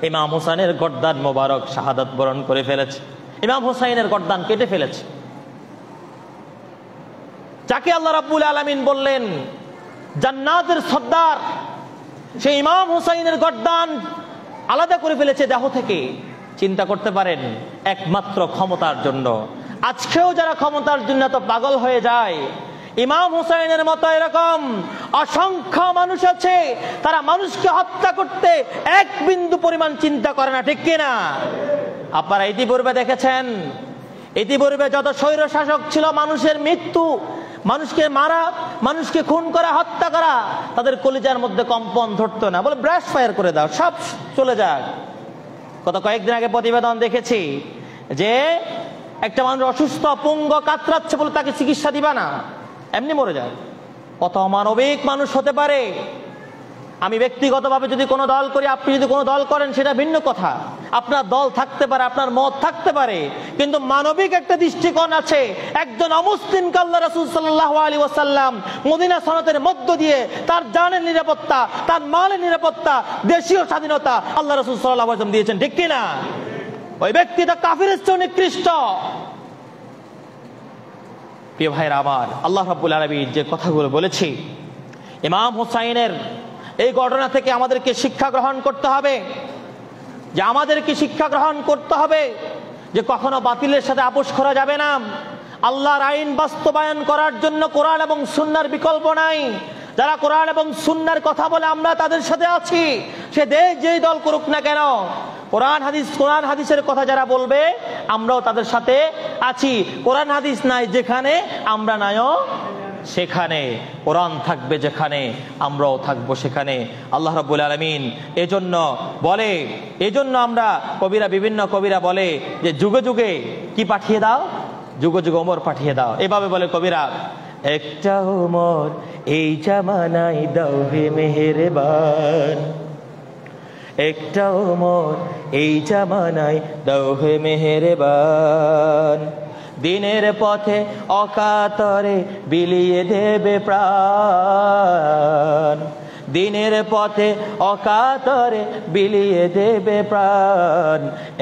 ইমাম হোসেনের গর্দান মোবারক শাহাদাত বরণ করে ফেলেছে। ইমাম হোসাইনের গর্দান কেটে ফেলেছে। যাকে আল্লাহ রাব্বুল আলামিন বললেন জান্নাতের সর্দার, সেই ইমাম হোসাইনের গর্দান আলাদা করে ফেলেছে দেহ থেকে। চিন্তা করতে পারেন, একমাত্র ক্ষমতার জন্য। আজকেও যারা ক্ষমতার জন্য তো পাগল হয়ে যায়, ইমাম হুসাইনের মতো এরকম অসংখ্য মানুষ আছে, তারা মানুষকে হত্যা করতে এক বিন্দু পরিমাণ চিন্তা করে না, ঠিক কিনা? আপনারা ইতিপূর্বে দেখেছেন, ইতিপূর্বে যত স্বৈর শাসক ছিল, মানুষের মৃত্যু, মানুষকে মারা, মানুষকে খুন করা, হত্যা করা, তাদের কলিজার মধ্যে কম্পন ধরতো না, বলে ব্রাশ ফায়ার করে দাও, সব চলে যাক। গত কয়েকদিন আগে প্রতিবেদন দেখেছি যে একটা মানুষ অসুস্থ, পুঙ্গ, কাতরাচ্ছে বলে তাকে চিকিৎসা দিবা না, এমনি মরে যায়। কত অমানবিক মানুষ হতে পারে। আমি ব্যক্তিগতভাবে যদি কোনো দল করি, আপনি যদি কোনো দল করেন, সেটা ভিন্ন কথা। আপনার দল থাকতে পারে, আপনার মত থাকতে পারে, কিন্তু মানবিক একটা দৃষ্টিকোণ আছে। একজন অমুসলিমকে আল্লাহ রাসূল সাল্লাল্লাহু আলাইহি ওয়াসাল্লাম মদিনা সনদের মধ্য দিয়ে তার জানের নিরাপত্তা, তার মালের নিরাপত্তা, দেশীয় স্বাধীনতা আল্লাহ রাসূল সাল্লাল্লাহু আলাইহি ওয়াসাল্লাম দিয়েছেন, ঠিক কিনা? ওই ব্যক্তিটা কাফিরের চেয়ে নিকৃষ্ট। প্রিয় ভাইরা আমার, আল্লাহ রাব্বুল আলামিন যে কথাগুলো বলেছি, ইমাম হুসাইনের এই ঘটনা থেকে আমাদেরকে শিক্ষা গ্রহণ করতে হবে, যে আমাদেরকে শিক্ষা গ্রহণ করতে হবে যে কখনো বাতিলের সাথে আপোষ করা যাবে না। আল্লাহর আইন বাস্তবায়ন করার জন্য কোরআন এবং সুন্নাহর বিকল্প নাই। যারা কোরআন এবং সুন্নাহর কথা বলে আমরা তাদের সাথে আছি, সে দেশ যেই দল করুক না কেন। কোরআন হাদিসের কথা যারা বলবে আমরাও তাদের সাথে আছি। কোরআন হাদিস নাই যেখানে, আমরা নাইও সেখানে। কোরআন থাকবে যেখানে, আমরাও থাকবো সেখানে। আল্লাহ রাব্বুল আলামিন এজন্য আমরা বিভিন্ন কবিরা বলে যে যুগে যুগে কি পাঠিয়ে দাও, যুগে যুগে ওমর পাঠিয়ে দাও, এভাবে বলে কবিরা। একটা ওমর এই জামানায় দাও হে মেহেরবান, একটা ওমর এই জামানায় দাও হে মেহেরবান, দিনের পথে অকাতরে বিলিয়ে দেবে প্রাণ, দিনের পথে অকাতরে বিলিয়ে দেবে প্রাণ,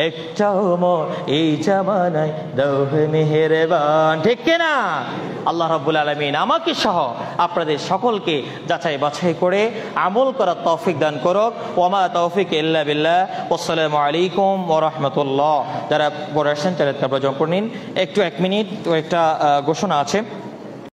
একটা ওমর এই জামানায় দাও হে মেহেরবান, ঠিক কিনা? আল্লাহ রাব্বুল আলামিন আমাকে সহ আপনাদের সকলকে যাচাই বাছাই করে আমল করার তৌফিক দান করুক। ওয়া তৌফিক ইল্লা বিল্লাহ। আসসালামু আলাইকুম ওয়া রাহমাতুল্লাহ। যারা পড়ে আসেন তারা প্রয়োজন করে নিন। একটু 1 মিনিট একটা ঘোষণা আছে।